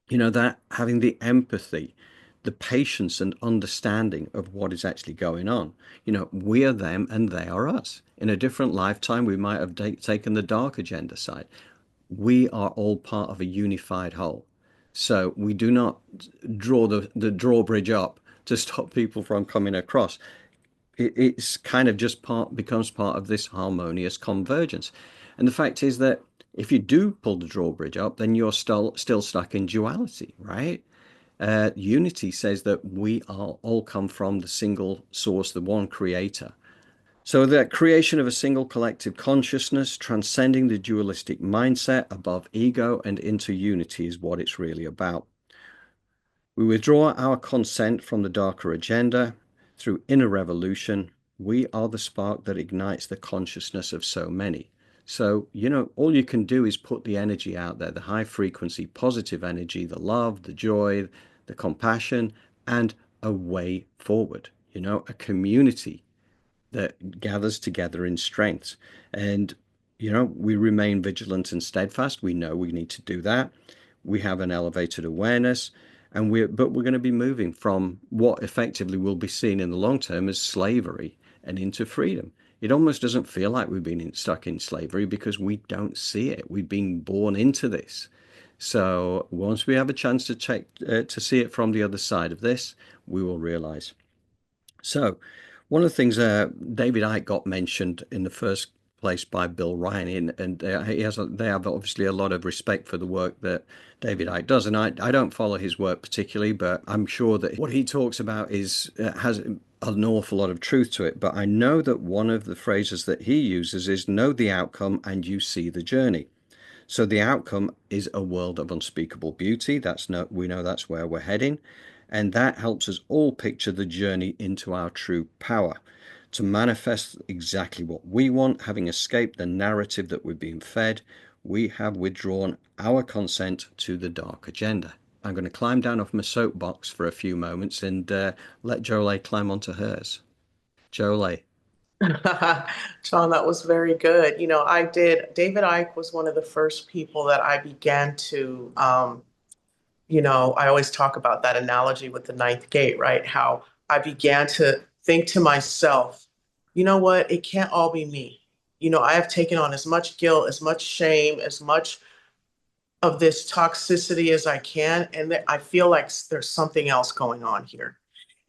that having the empathy, the patience and understanding of what is actually going on, we are them and they are us. In a different lifetime, we might have taken the dark agenda side. We are all part of a unified whole. So we do not draw the drawbridge up to stop people from coming across. It's kind of just becomes part of this harmonious convergence. And the fact is that if you do pull the drawbridge up, then you're still stuck in duality, right? Unity says that we all come from the single source, the one creator. So the creation of a single collective consciousness, transcending the dualistic mindset above ego and into unity, is what it's really about. We withdraw our consent from the darker agenda through inner revolution. We are the spark that ignites the consciousness of so many. So, all you can do is put the energy out there, the high frequency, positive energy, the love, the joy, the compassion, and a way forward, a community that gathers together in strength. And, we remain vigilant and steadfast. We know we need to do that. We have an elevated awareness, but we're going to be moving from what effectively will be seen in the long term as slavery and into freedom. It almost doesn't feel like we've been stuck in slavery because we don't see it. We've been born into this. So once we have a chance to see it from the other side of this, we will realize. So One of the things David Icke got mentioned in the first place by Bill Ryan, and they have obviously a lot of respect for the work that David Icke does, and I don't follow his work particularly, but I'm sure that what he talks about is has an awful lot of truth to it. But I know that one of the phrases that he uses is know the outcome and you see the journey. So the outcome is a world of unspeakable beauty. We know that's where we're heading. And that helps us all picture the journey into our true power, to manifest exactly what we want. Having escaped the narrative that we're being fed, we have withdrawn our consent to the dark agenda. I'm going to climb down off my soapbox for a few moments and let Jolé climb onto hers. Jolé. John, that was very good. David Icke was one of the first people that I began to, I always talk about that analogy with the ninth gate, right? How I began to think to myself, you know what? It can't all be me. I have taken on as much guilt, as much shame, as much of this toxicity as I can. And I feel like there's something else going on here.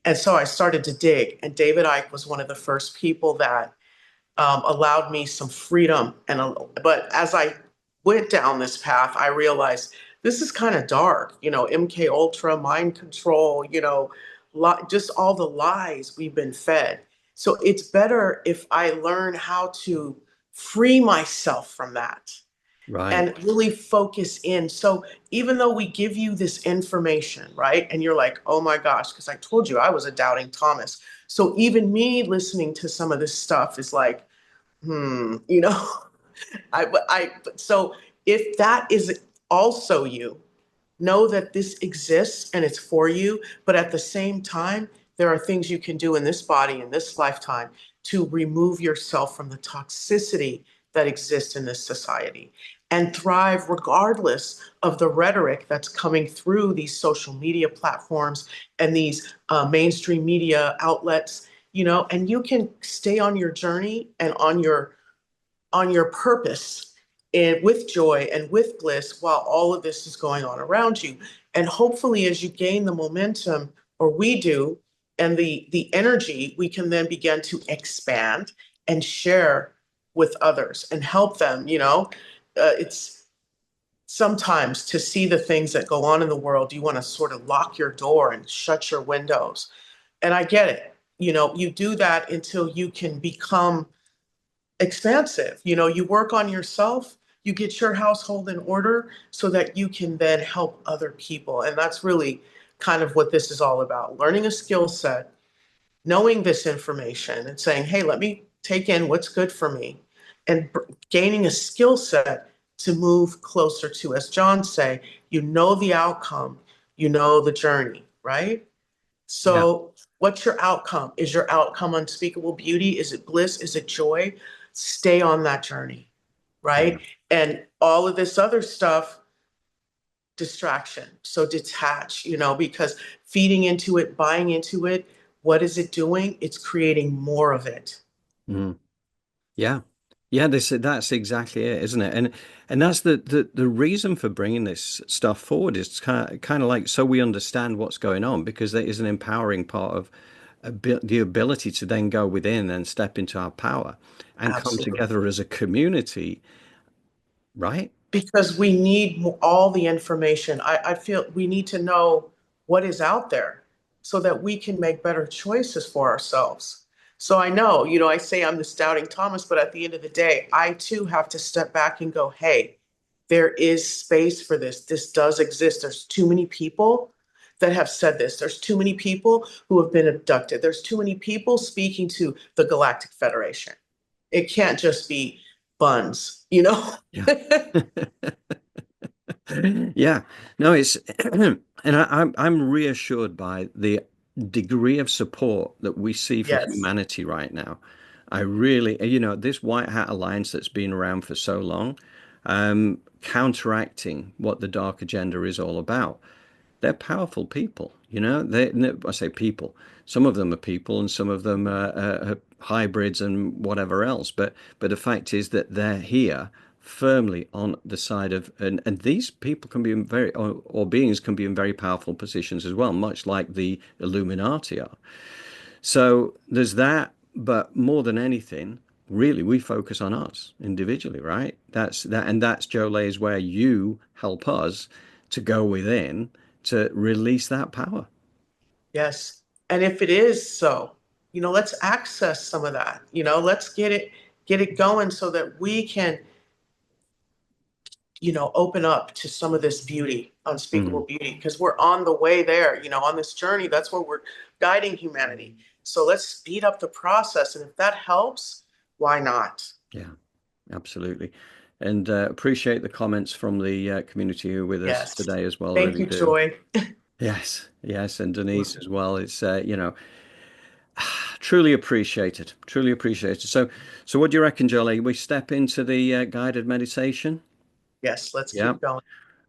And so I started to dig. And David Icke was one of the first people that allowed me some freedom. But as I went down this path, I realized this is kind of dark. MK Ultra, mind control. Just all the lies we've been fed. So it's better if I learn how to free myself from that Right. and really focus in. So even though we give you this information, right, and you're like, oh my gosh, because I told you I was a doubting Thomas. So even me listening to some of this stuff is like, you know, so if that is also you, know that this exists and it's for you, but at the same time, there are things you can do in this body, in this lifetime, to remove yourself from the toxicity that exists in this society and thrive regardless of the rhetoric that's coming through these social media platforms and these mainstream media outlets, and you can stay on your journey and on your purpose and with joy and with bliss while all of this is going on around you. And hopefully as you gain the momentum, or we do, and the energy, we can then begin to expand and share with others and help them. It's sometimes to see the things that go on in the world, you want to sort of lock your door and shut your windows. And I get it. You do that until you can become expansive. You work on yourself, you get your household in order so that you can then help other people. And that's really kind of what this is all about. Learning a skill set, knowing this information and saying, hey, let me take in what's good for me, and gaining a skill set to move closer to, as John say, the outcome, the journey, right? Yeah. So what's your outcome? Is your outcome unspeakable beauty? Is it bliss? Is it joy? Stay on that journey, right? Yeah. And all of this other stuff, distraction. So detach, because feeding into it, buying into it, what is it doing? It's creating more of it. Mm. Yeah. Yeah, that's exactly it, isn't it? And that's the reason for bringing this stuff forward is kind of like so we understand what's going on, because there is an empowering part of the ability to then go within and step into our power and come Absolutely. together as a community, right? Because we need all the information. I feel we need to know what is out there so that we can make better choices for ourselves. So I know, I say I'm the doubting Thomas, but at the end of the day, I too have to step back and go, hey, there is space for this. This does exist. There's too many people that have said this. There's too many people who have been abducted. There's too many people speaking to the Galactic Federation. It can't just be buns, Yeah. Yeah. No, it's and I'm reassured by the degree of support that we see for Yes, humanity right now. I really, this White Hat Alliance that's been around for so long, counteracting what the dark agenda is all about. They're powerful people, I say people. Some of them are people, and some of them are hybrids and whatever else. But the fact is that they're here firmly on the side of, and these people can be in or beings can be in very powerful positions as well, much like the Illuminati are. So there's that, but more than anything, really, we focus on us individually, right? That's that, and that's Jolé, is where you help us to go within to release that power. Yes. And if it is so, let's access some of that. Let's get it going so that we can, open up to some of this beauty, unspeakable beauty, because we're on the way there, on this journey. That's where we're guiding humanity. So let's speed up the process. And if that helps, why not? Yeah, absolutely. And appreciate the comments from the community who are with us today as well. Thank really you, do. Joy. Yes, yes. And Denise as well. It's, truly appreciated. Truly appreciated. So what do you reckon, Jolé? We step into the guided meditation? Yes, let's Yeah. keep going.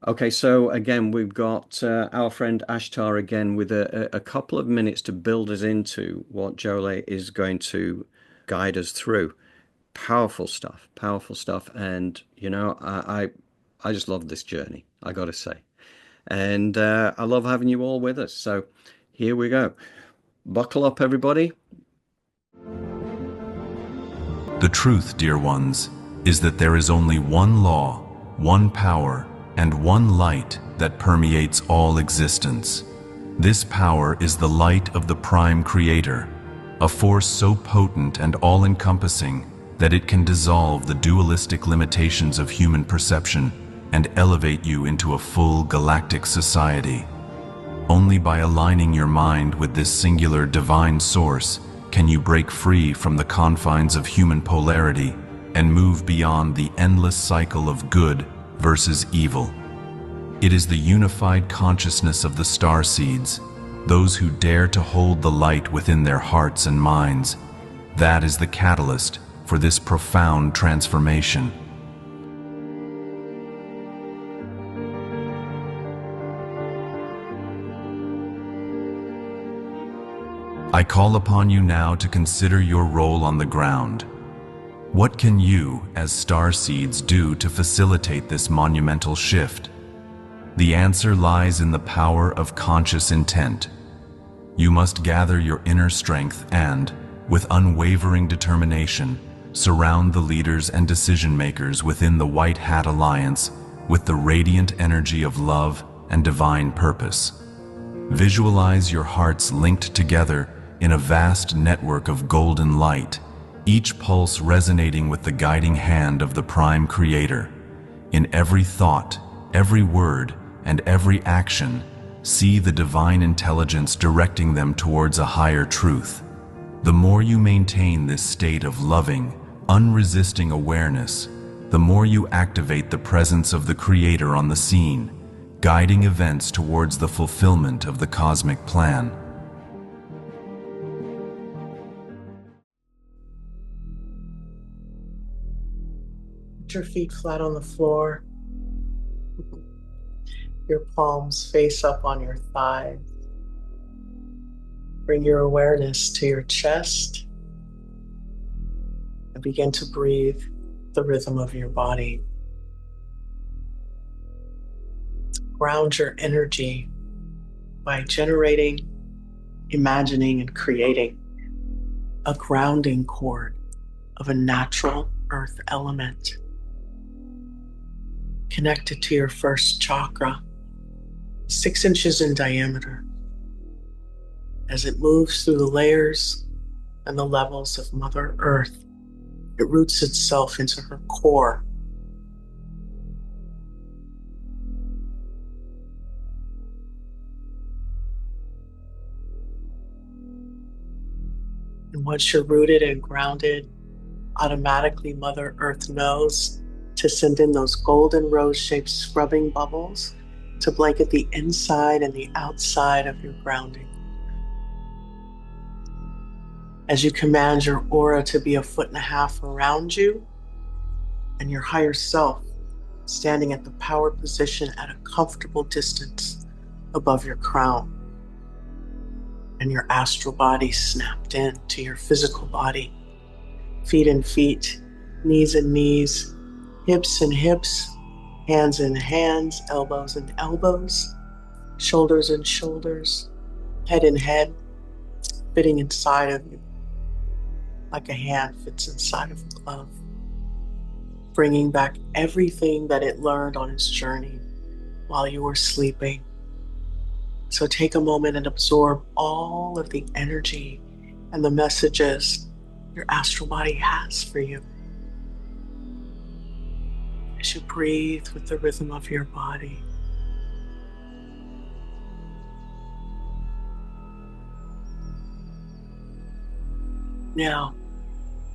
Okay, so again, we've got our friend Ashtar again with a couple of minutes to build us into what Jolé is going to guide us through. Powerful stuff, and I just love this journey, I gotta say, and I love having you all with us. So here we go. Buckle up, everybody. The truth, dear ones, is that there is only one law, one power, and one light that permeates all existence. This power is the light of the Prime Creator, a force so potent and all-encompassing that it can dissolve the dualistic limitations of human perception and elevate you into a full galactic society. Only by aligning your mind with this singular divine source can you break free from the confines of human polarity and move beyond the endless cycle of good versus evil. It is the unified consciousness of the star seeds, those who dare to hold the light within their hearts and minds, that is the catalyst for this profound transformation. I call upon you now to consider your role on the ground. What can you, as star seeds, do to facilitate this monumental shift? The answer lies in the power of conscious intent. You must gather your inner strength and, with unwavering determination, surround the leaders and decision-makers within the White Hat Alliance with the radiant energy of love and divine purpose. Visualize your hearts linked together in a vast network of golden light, each pulse resonating with the guiding hand of the Prime Creator. In every thought, every word, and every action, see the divine intelligence directing them towards a higher truth. The more you maintain this state of loving, unresisting awareness, the more you activate the presence of the Creator on the scene, guiding events towards the fulfillment of the cosmic plan. Put your feet flat on the floor. Your palms face up on your thighs. Bring your awareness to your chest and begin to breathe the rhythm of your body. Ground your energy by generating, imagining, and creating a grounding cord of a natural earth element connected to your first chakra, 6 inches in diameter. As it moves through the layers and the levels of Mother Earth, it roots itself into her core. And once you're rooted and grounded, automatically Mother Earth knows to send in those golden rose-shaped scrubbing bubbles to blanket the inside and the outside of your grounding. As you command your aura to be 1.5 feet around you, and your higher self standing at the power position at a comfortable distance above your crown, and your astral body snapped in to your physical body, feet and feet, knees and knees, hips and hips, hands and hands, elbows and elbows, shoulders and shoulders, head and head. fitting inside of you, like a hand fits inside of a glove, bringing back everything that it learned on its journey while you were sleeping. So take a moment and absorb all of the energy and the messages your astral body has for you. As you breathe with the rhythm of your body. Now,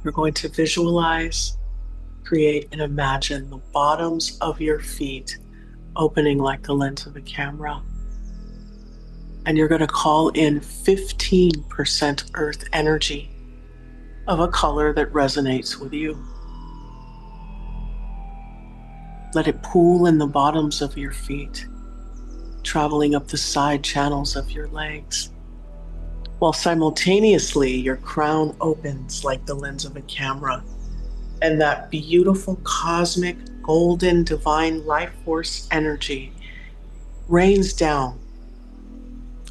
you're going to visualize, create, and imagine the bottoms of your feet opening like the lens of a camera. And you're going to call in 15% earth energy of a color that resonates with you. Let it pool in the bottoms of your feet, traveling up the side channels of your legs, while simultaneously your crown opens like the lens of a camera, and that beautiful cosmic golden divine life force energy rains down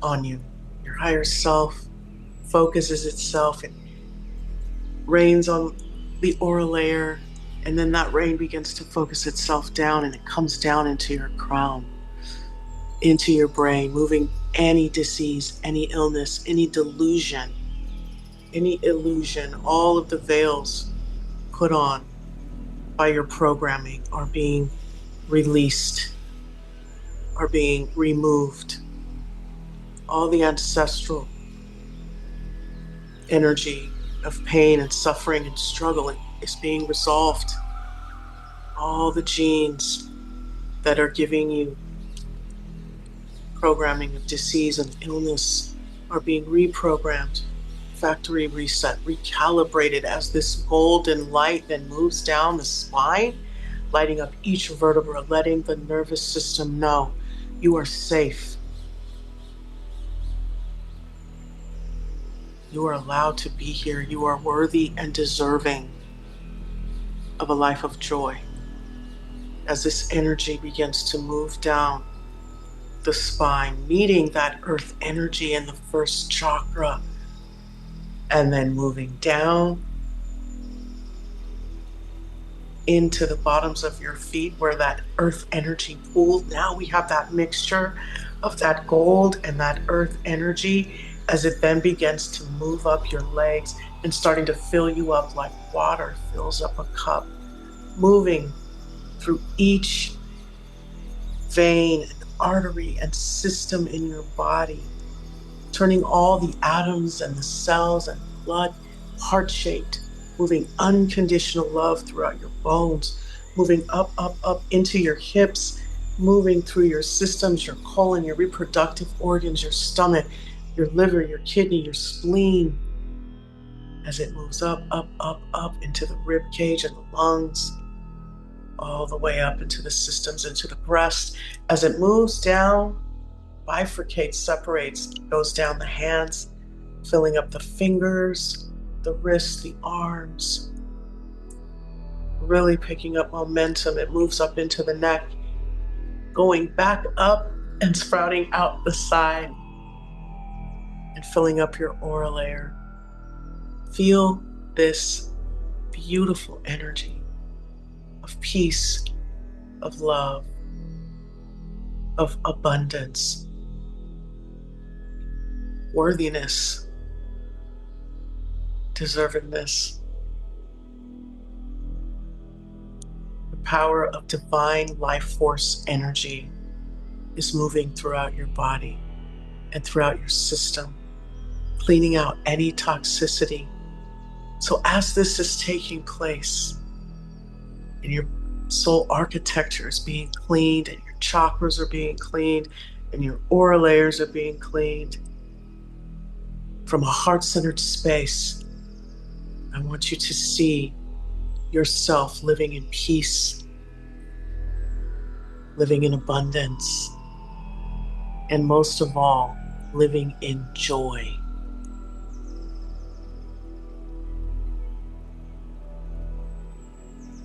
on you. Your higher self focuses itself and rains on the aura layer, and then that rain begins to focus itself down, and it comes down into your crown, into your brain, moving any disease, any illness, any delusion, any illusion. All of the veils put on by your programming are being released, are being removed. All the ancestral energy of pain and suffering and struggle is being resolved. All the genes that are giving you programming of disease and illness are being reprogrammed, factory reset, recalibrated as this golden light then moves down the spine, lighting up each vertebra, letting the nervous system know you are safe. You are allowed to be here. You are worthy and deserving of a life of joy. As this energy begins to move down the spine, meeting that earth energy in the first chakra, and then moving down into the bottoms of your feet where that earth energy pooled. Now we have that mixture of that gold and that earth energy as it then begins to move up your legs and starting to fill you up like water fills up a cup, moving through each vein and artery and system in your body, turning all the atoms and the cells and blood heart-shaped, moving unconditional love throughout your bones, moving up, up, up into your hips, moving through your systems, your colon, your reproductive organs, your stomach, your liver, your kidney, your spleen, as it moves up, up, up, up into the rib cage and the lungs, all the way up into the systems, into the breast. As it moves down, bifurcates, separates, goes down the hands, filling up the fingers, the wrists, the arms, really picking up momentum. It moves up into the neck, going back up and sprouting out the side and filling up your aura layer. Feel this beautiful energy of peace, of love, of abundance, worthiness, deservedness. The power of divine life force energy is moving throughout your body and throughout your system, cleaning out any toxicity. So as this is taking place, and your soul architecture is being cleaned, and your chakras are being cleaned, and your aura layers are being cleaned, from a heart-centered space, I want you to see yourself living in peace, living in abundance, and most of all, living in joy.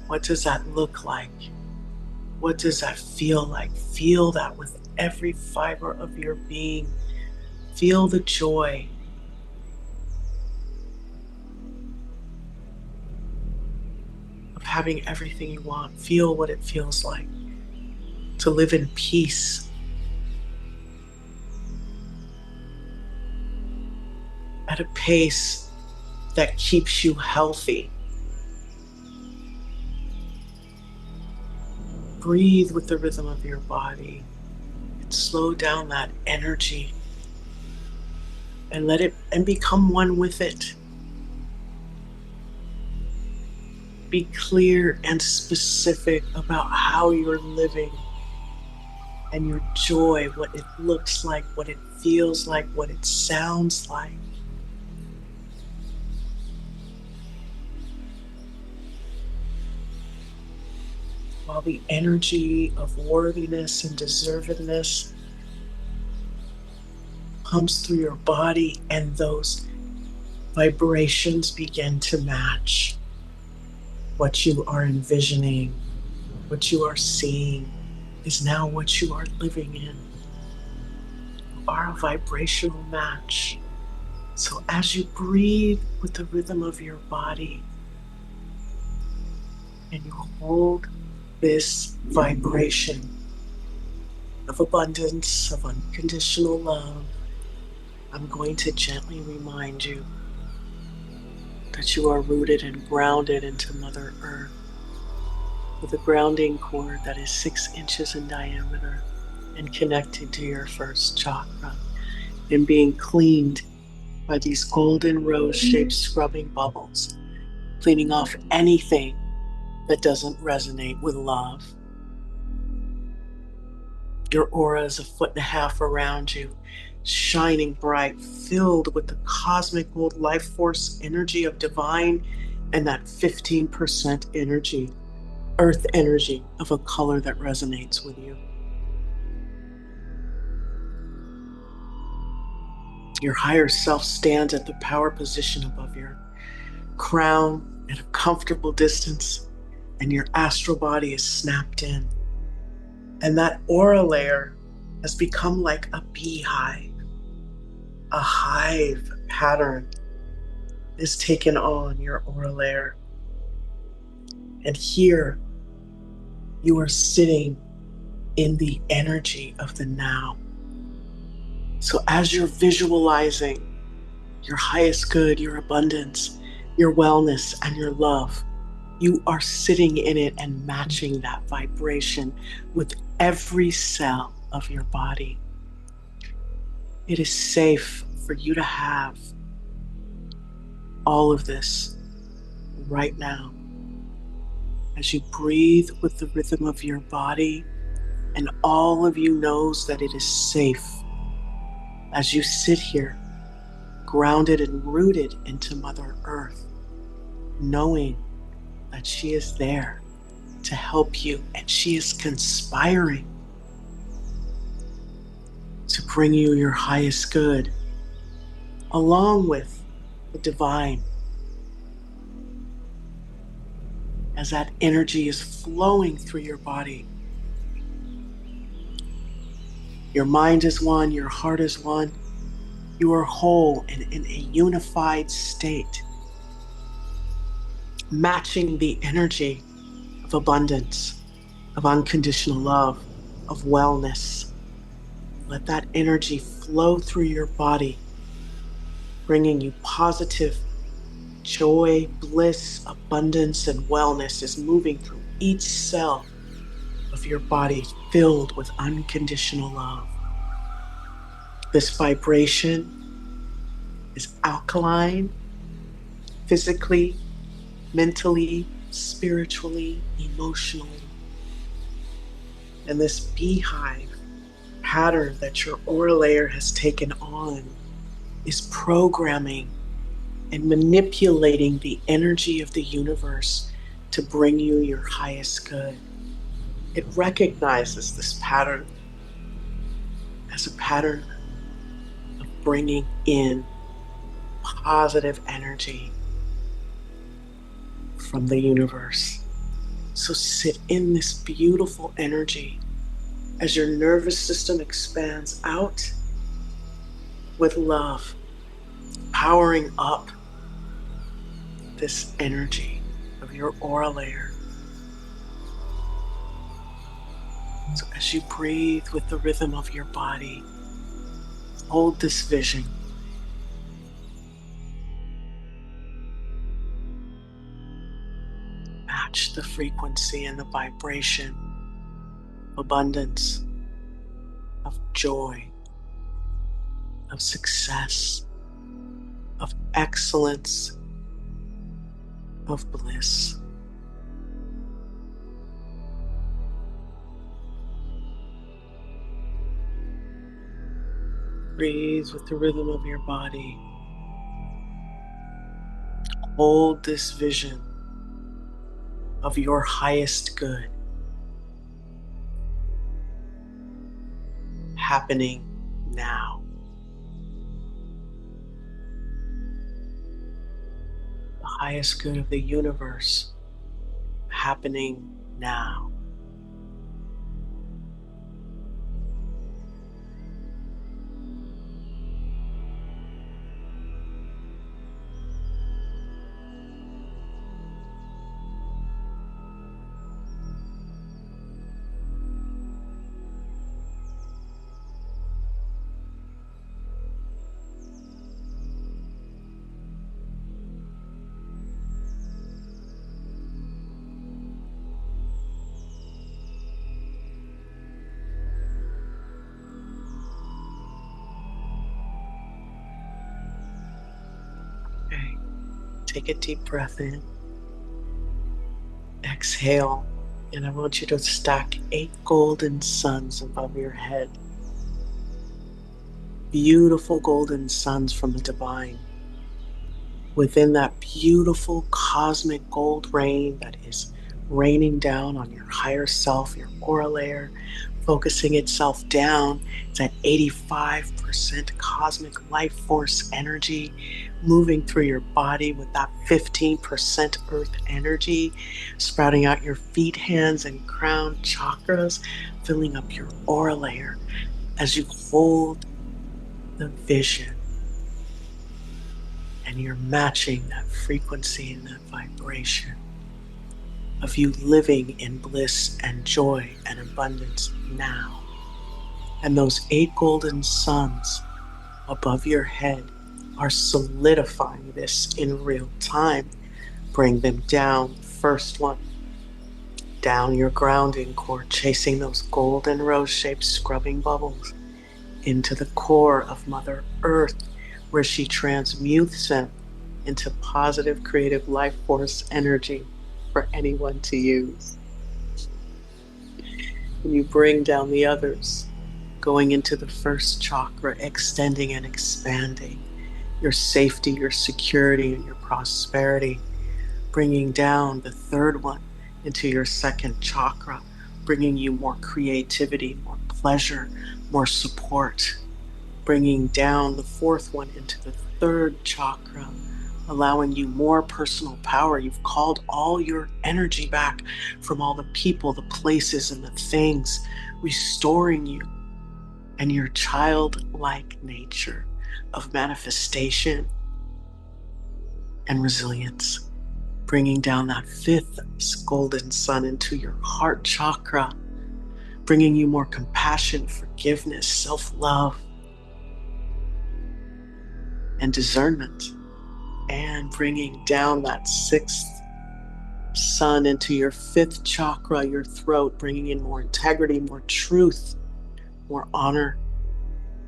What does that look like? What does that feel like? Feel that with every fiber of your being. Feel the joy having everything you want. Feel what it feels like to live in peace, at a pace that keeps you healthy. Breathe with the rhythm of your body and slow down that energy and let it and become one with it. Be clear and specific about how you're living and your joy, what it looks like, what it feels like, what it sounds like. While the energy of worthiness and deservedness pumps through your body and those vibrations begin to match what you are envisioning, what you are seeing is now what you are living in. You are a vibrational match. So as you breathe with the rhythm of your body and you hold this vibration of abundance, of unconditional love, I'm going to gently remind you that you are rooted and grounded into Mother Earth with a grounding cord that is 6 inches in diameter and connected to your first chakra and being cleaned by these golden rose-shaped scrubbing bubbles, cleaning off anything that doesn't resonate with love. Your aura is 1.5 feet around you, shining bright, filled with the cosmic gold life force energy of divine and that 15% energy, earth energy of a color that resonates with you. Your higher self stands at the power position above your crown at a comfortable distance, and your astral body is snapped in. And that aura layer has become like a beehive. A hive pattern is taken on your aura layer. And here you are sitting in the energy of the now. So as you're visualizing your highest good, your abundance, your wellness, and your love, you are sitting in it and matching that vibration with every cell of your body. It is safe for you to have all of this right now. As you breathe with the rhythm of your body, and all of you knows that it is safe as you sit here, grounded and rooted into Mother Earth, knowing that she is there to help you and she is conspiring to bring you your highest good, along with the divine. As that energy is flowing through your body, your mind is one, your heart is one, you are whole and in a unified state, matching the energy of abundance, of unconditional love, of wellness. Let that energy flow through your body, bringing you positive joy, bliss, abundance, and wellness is moving through each cell of your body filled with unconditional love. This vibration is alkaline, physically, mentally, spiritually, emotionally. And this beehive pattern that your aura layer has taken on is programming and manipulating the energy of the universe to bring you your highest good. It recognizes this pattern as a pattern of bringing in positive energy from the universe. So sit in this beautiful energy as your nervous system expands out with love, powering up this energy of your aura layer So as you breathe with the rhythm of your body, hold this vision. Match the frequency and the vibration of abundance, of joy, of success, of excellence, of bliss. Breathe with the rhythm of your body. Hold this vision of your highest good happening now. The highest good of the universe happening now. Okay. Take a deep breath in. Exhale. And I want you to stack 8 golden suns above your head. Beautiful golden suns from the divine. Within that beautiful cosmic gold rain that is raining down on your higher self, your aura layer, focusing itself down. It's at 85% cosmic life force energy moving through your body with that 15% earth energy, sprouting out your feet, hands, and crown chakras, filling up your aura layer as you hold the vision. And you're matching that frequency and that vibration of you living in bliss and joy and abundance now. And those 8 golden suns above your head are solidifying this in real time. Bring them down. First one, down your grounding core, chasing those golden rose-shaped scrubbing bubbles into the core of Mother Earth, where she transmutes them into positive creative life force energy for anyone to use. And you bring down the others, going into the first chakra, extending and expanding your safety, your security, and your prosperity. Bringing down the third one into your second chakra, bringing you more creativity, more pleasure, more support. Bringing down the fourth one into the third chakra, allowing you more personal power. You've called all your energy back from all the people, the places, and the things, restoring you and your childlike nature of manifestation and resilience. Bringing down that fifth golden sun into your heart chakra, bringing you more compassion, forgiveness, self-love, and discernment, and bringing down that sixth sun into your fifth chakra, your throat, bringing in more integrity, more truth, more honor,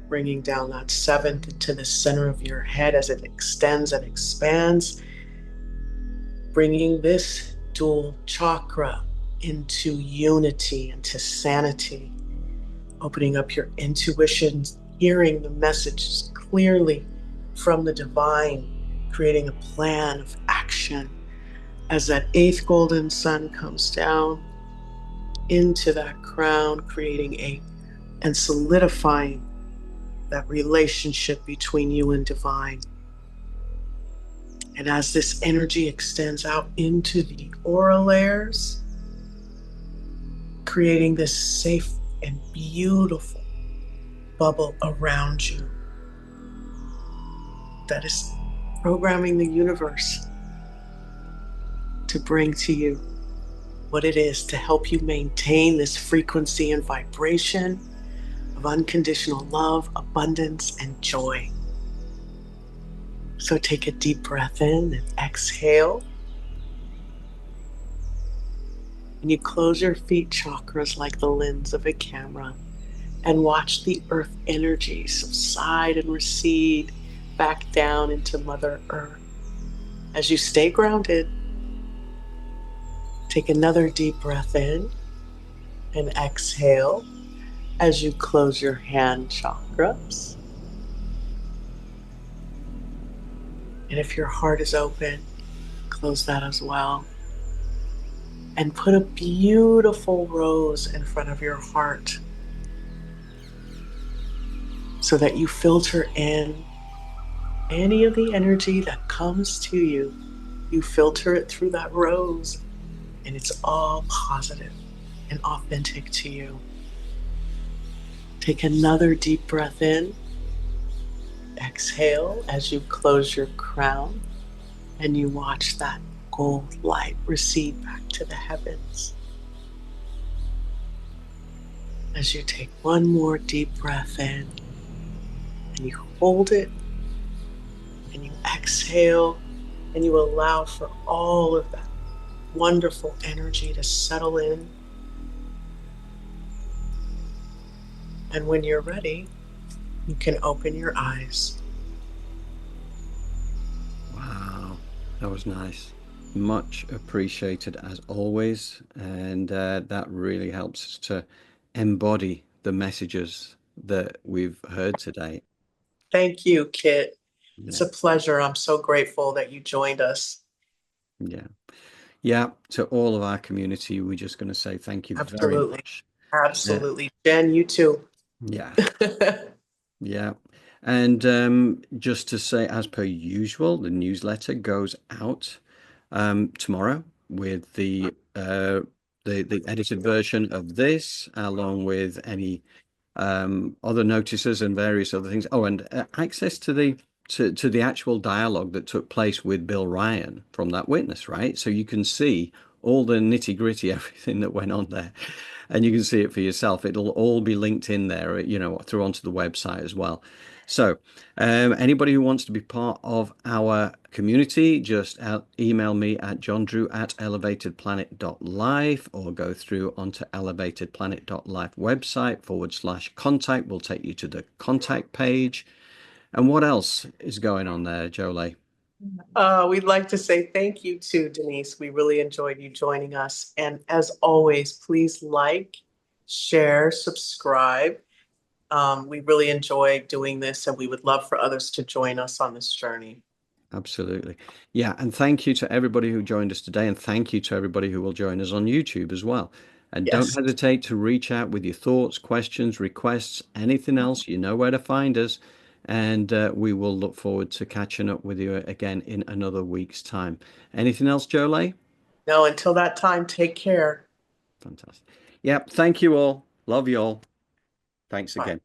bringing down that seventh into the center of your head as it extends and expands, bringing this dual chakra into unity, into sanity, opening up your intuition, hearing the messages clearly from the divine, creating a plan of action as that eighth golden sun comes down into that crown, creating and solidifying that relationship between you and divine. And as this energy extends out into the aura layers, creating this safe and beautiful bubble around you that is programming the universe to bring to you what it is to help you maintain this frequency and vibration of unconditional love, abundance, and joy. So take a deep breath in and exhale. And you close your feet chakras like the lens of a camera and watch the earth energy subside and recede back down into Mother Earth. As you stay grounded, take another deep breath in and exhale as you close your hand chakras. And if your heart is open, close that as well. And put a beautiful rose in front of your heart so that you filter in any of the energy that comes to you. You filter it through that rose, and it's all positive and authentic to you. Take another deep breath in. Exhale as you close your crown and you watch that gold light recede back to the heavens. As you take one more deep breath in and you hold it and you exhale and you allow for all of that wonderful energy to settle in. And when you're ready, you can open your eyes. Wow, that was nice. Much appreciated as always. And that really helps us to embody the messages that we've heard today. Thank you, Kit. It's Yeah, a pleasure. I'm so grateful that you joined us. yeah. Yeah, to all of our community, we're just going to say thank you very Absolutely. much. Yeah, Absolutely. Jen, you too. yeah, yeah. And just to say, as per usual, the newsletter goes out tomorrow with the edited version of this, along with any other notices and various other things. Oh, and access to the actual dialogue that took place with Bill Ryan from that witness, right? So you can see all the nitty gritty, everything that went on there, and you can see it for yourself. It'll all be linked in there, through onto the website as well. So, anybody who wants to be part of our community, just email me at johndrew@elevatedplanet.life or go through onto elevatedplanet.life website /contact. Will take you to the contact page. And what else is going on there, Jole? We'd like to say thank you to Denise. We really enjoyed you joining us. And as always, please like, share, subscribe. We really enjoy doing this, and we would love for others to join us on this journey. Absolutely. Yeah, and thank you to everybody who joined us today, and thank you to everybody who will join us on YouTube as well. And don't Yes. hesitate to reach out with your thoughts, questions, requests, anything else. You know where to find us. And we will look forward to catching up with you again in another week's time. Anything else, Jolé? No, until that time, take care. Fantastic. Yep. Thank you all. Love you all. Thanks Bye. again.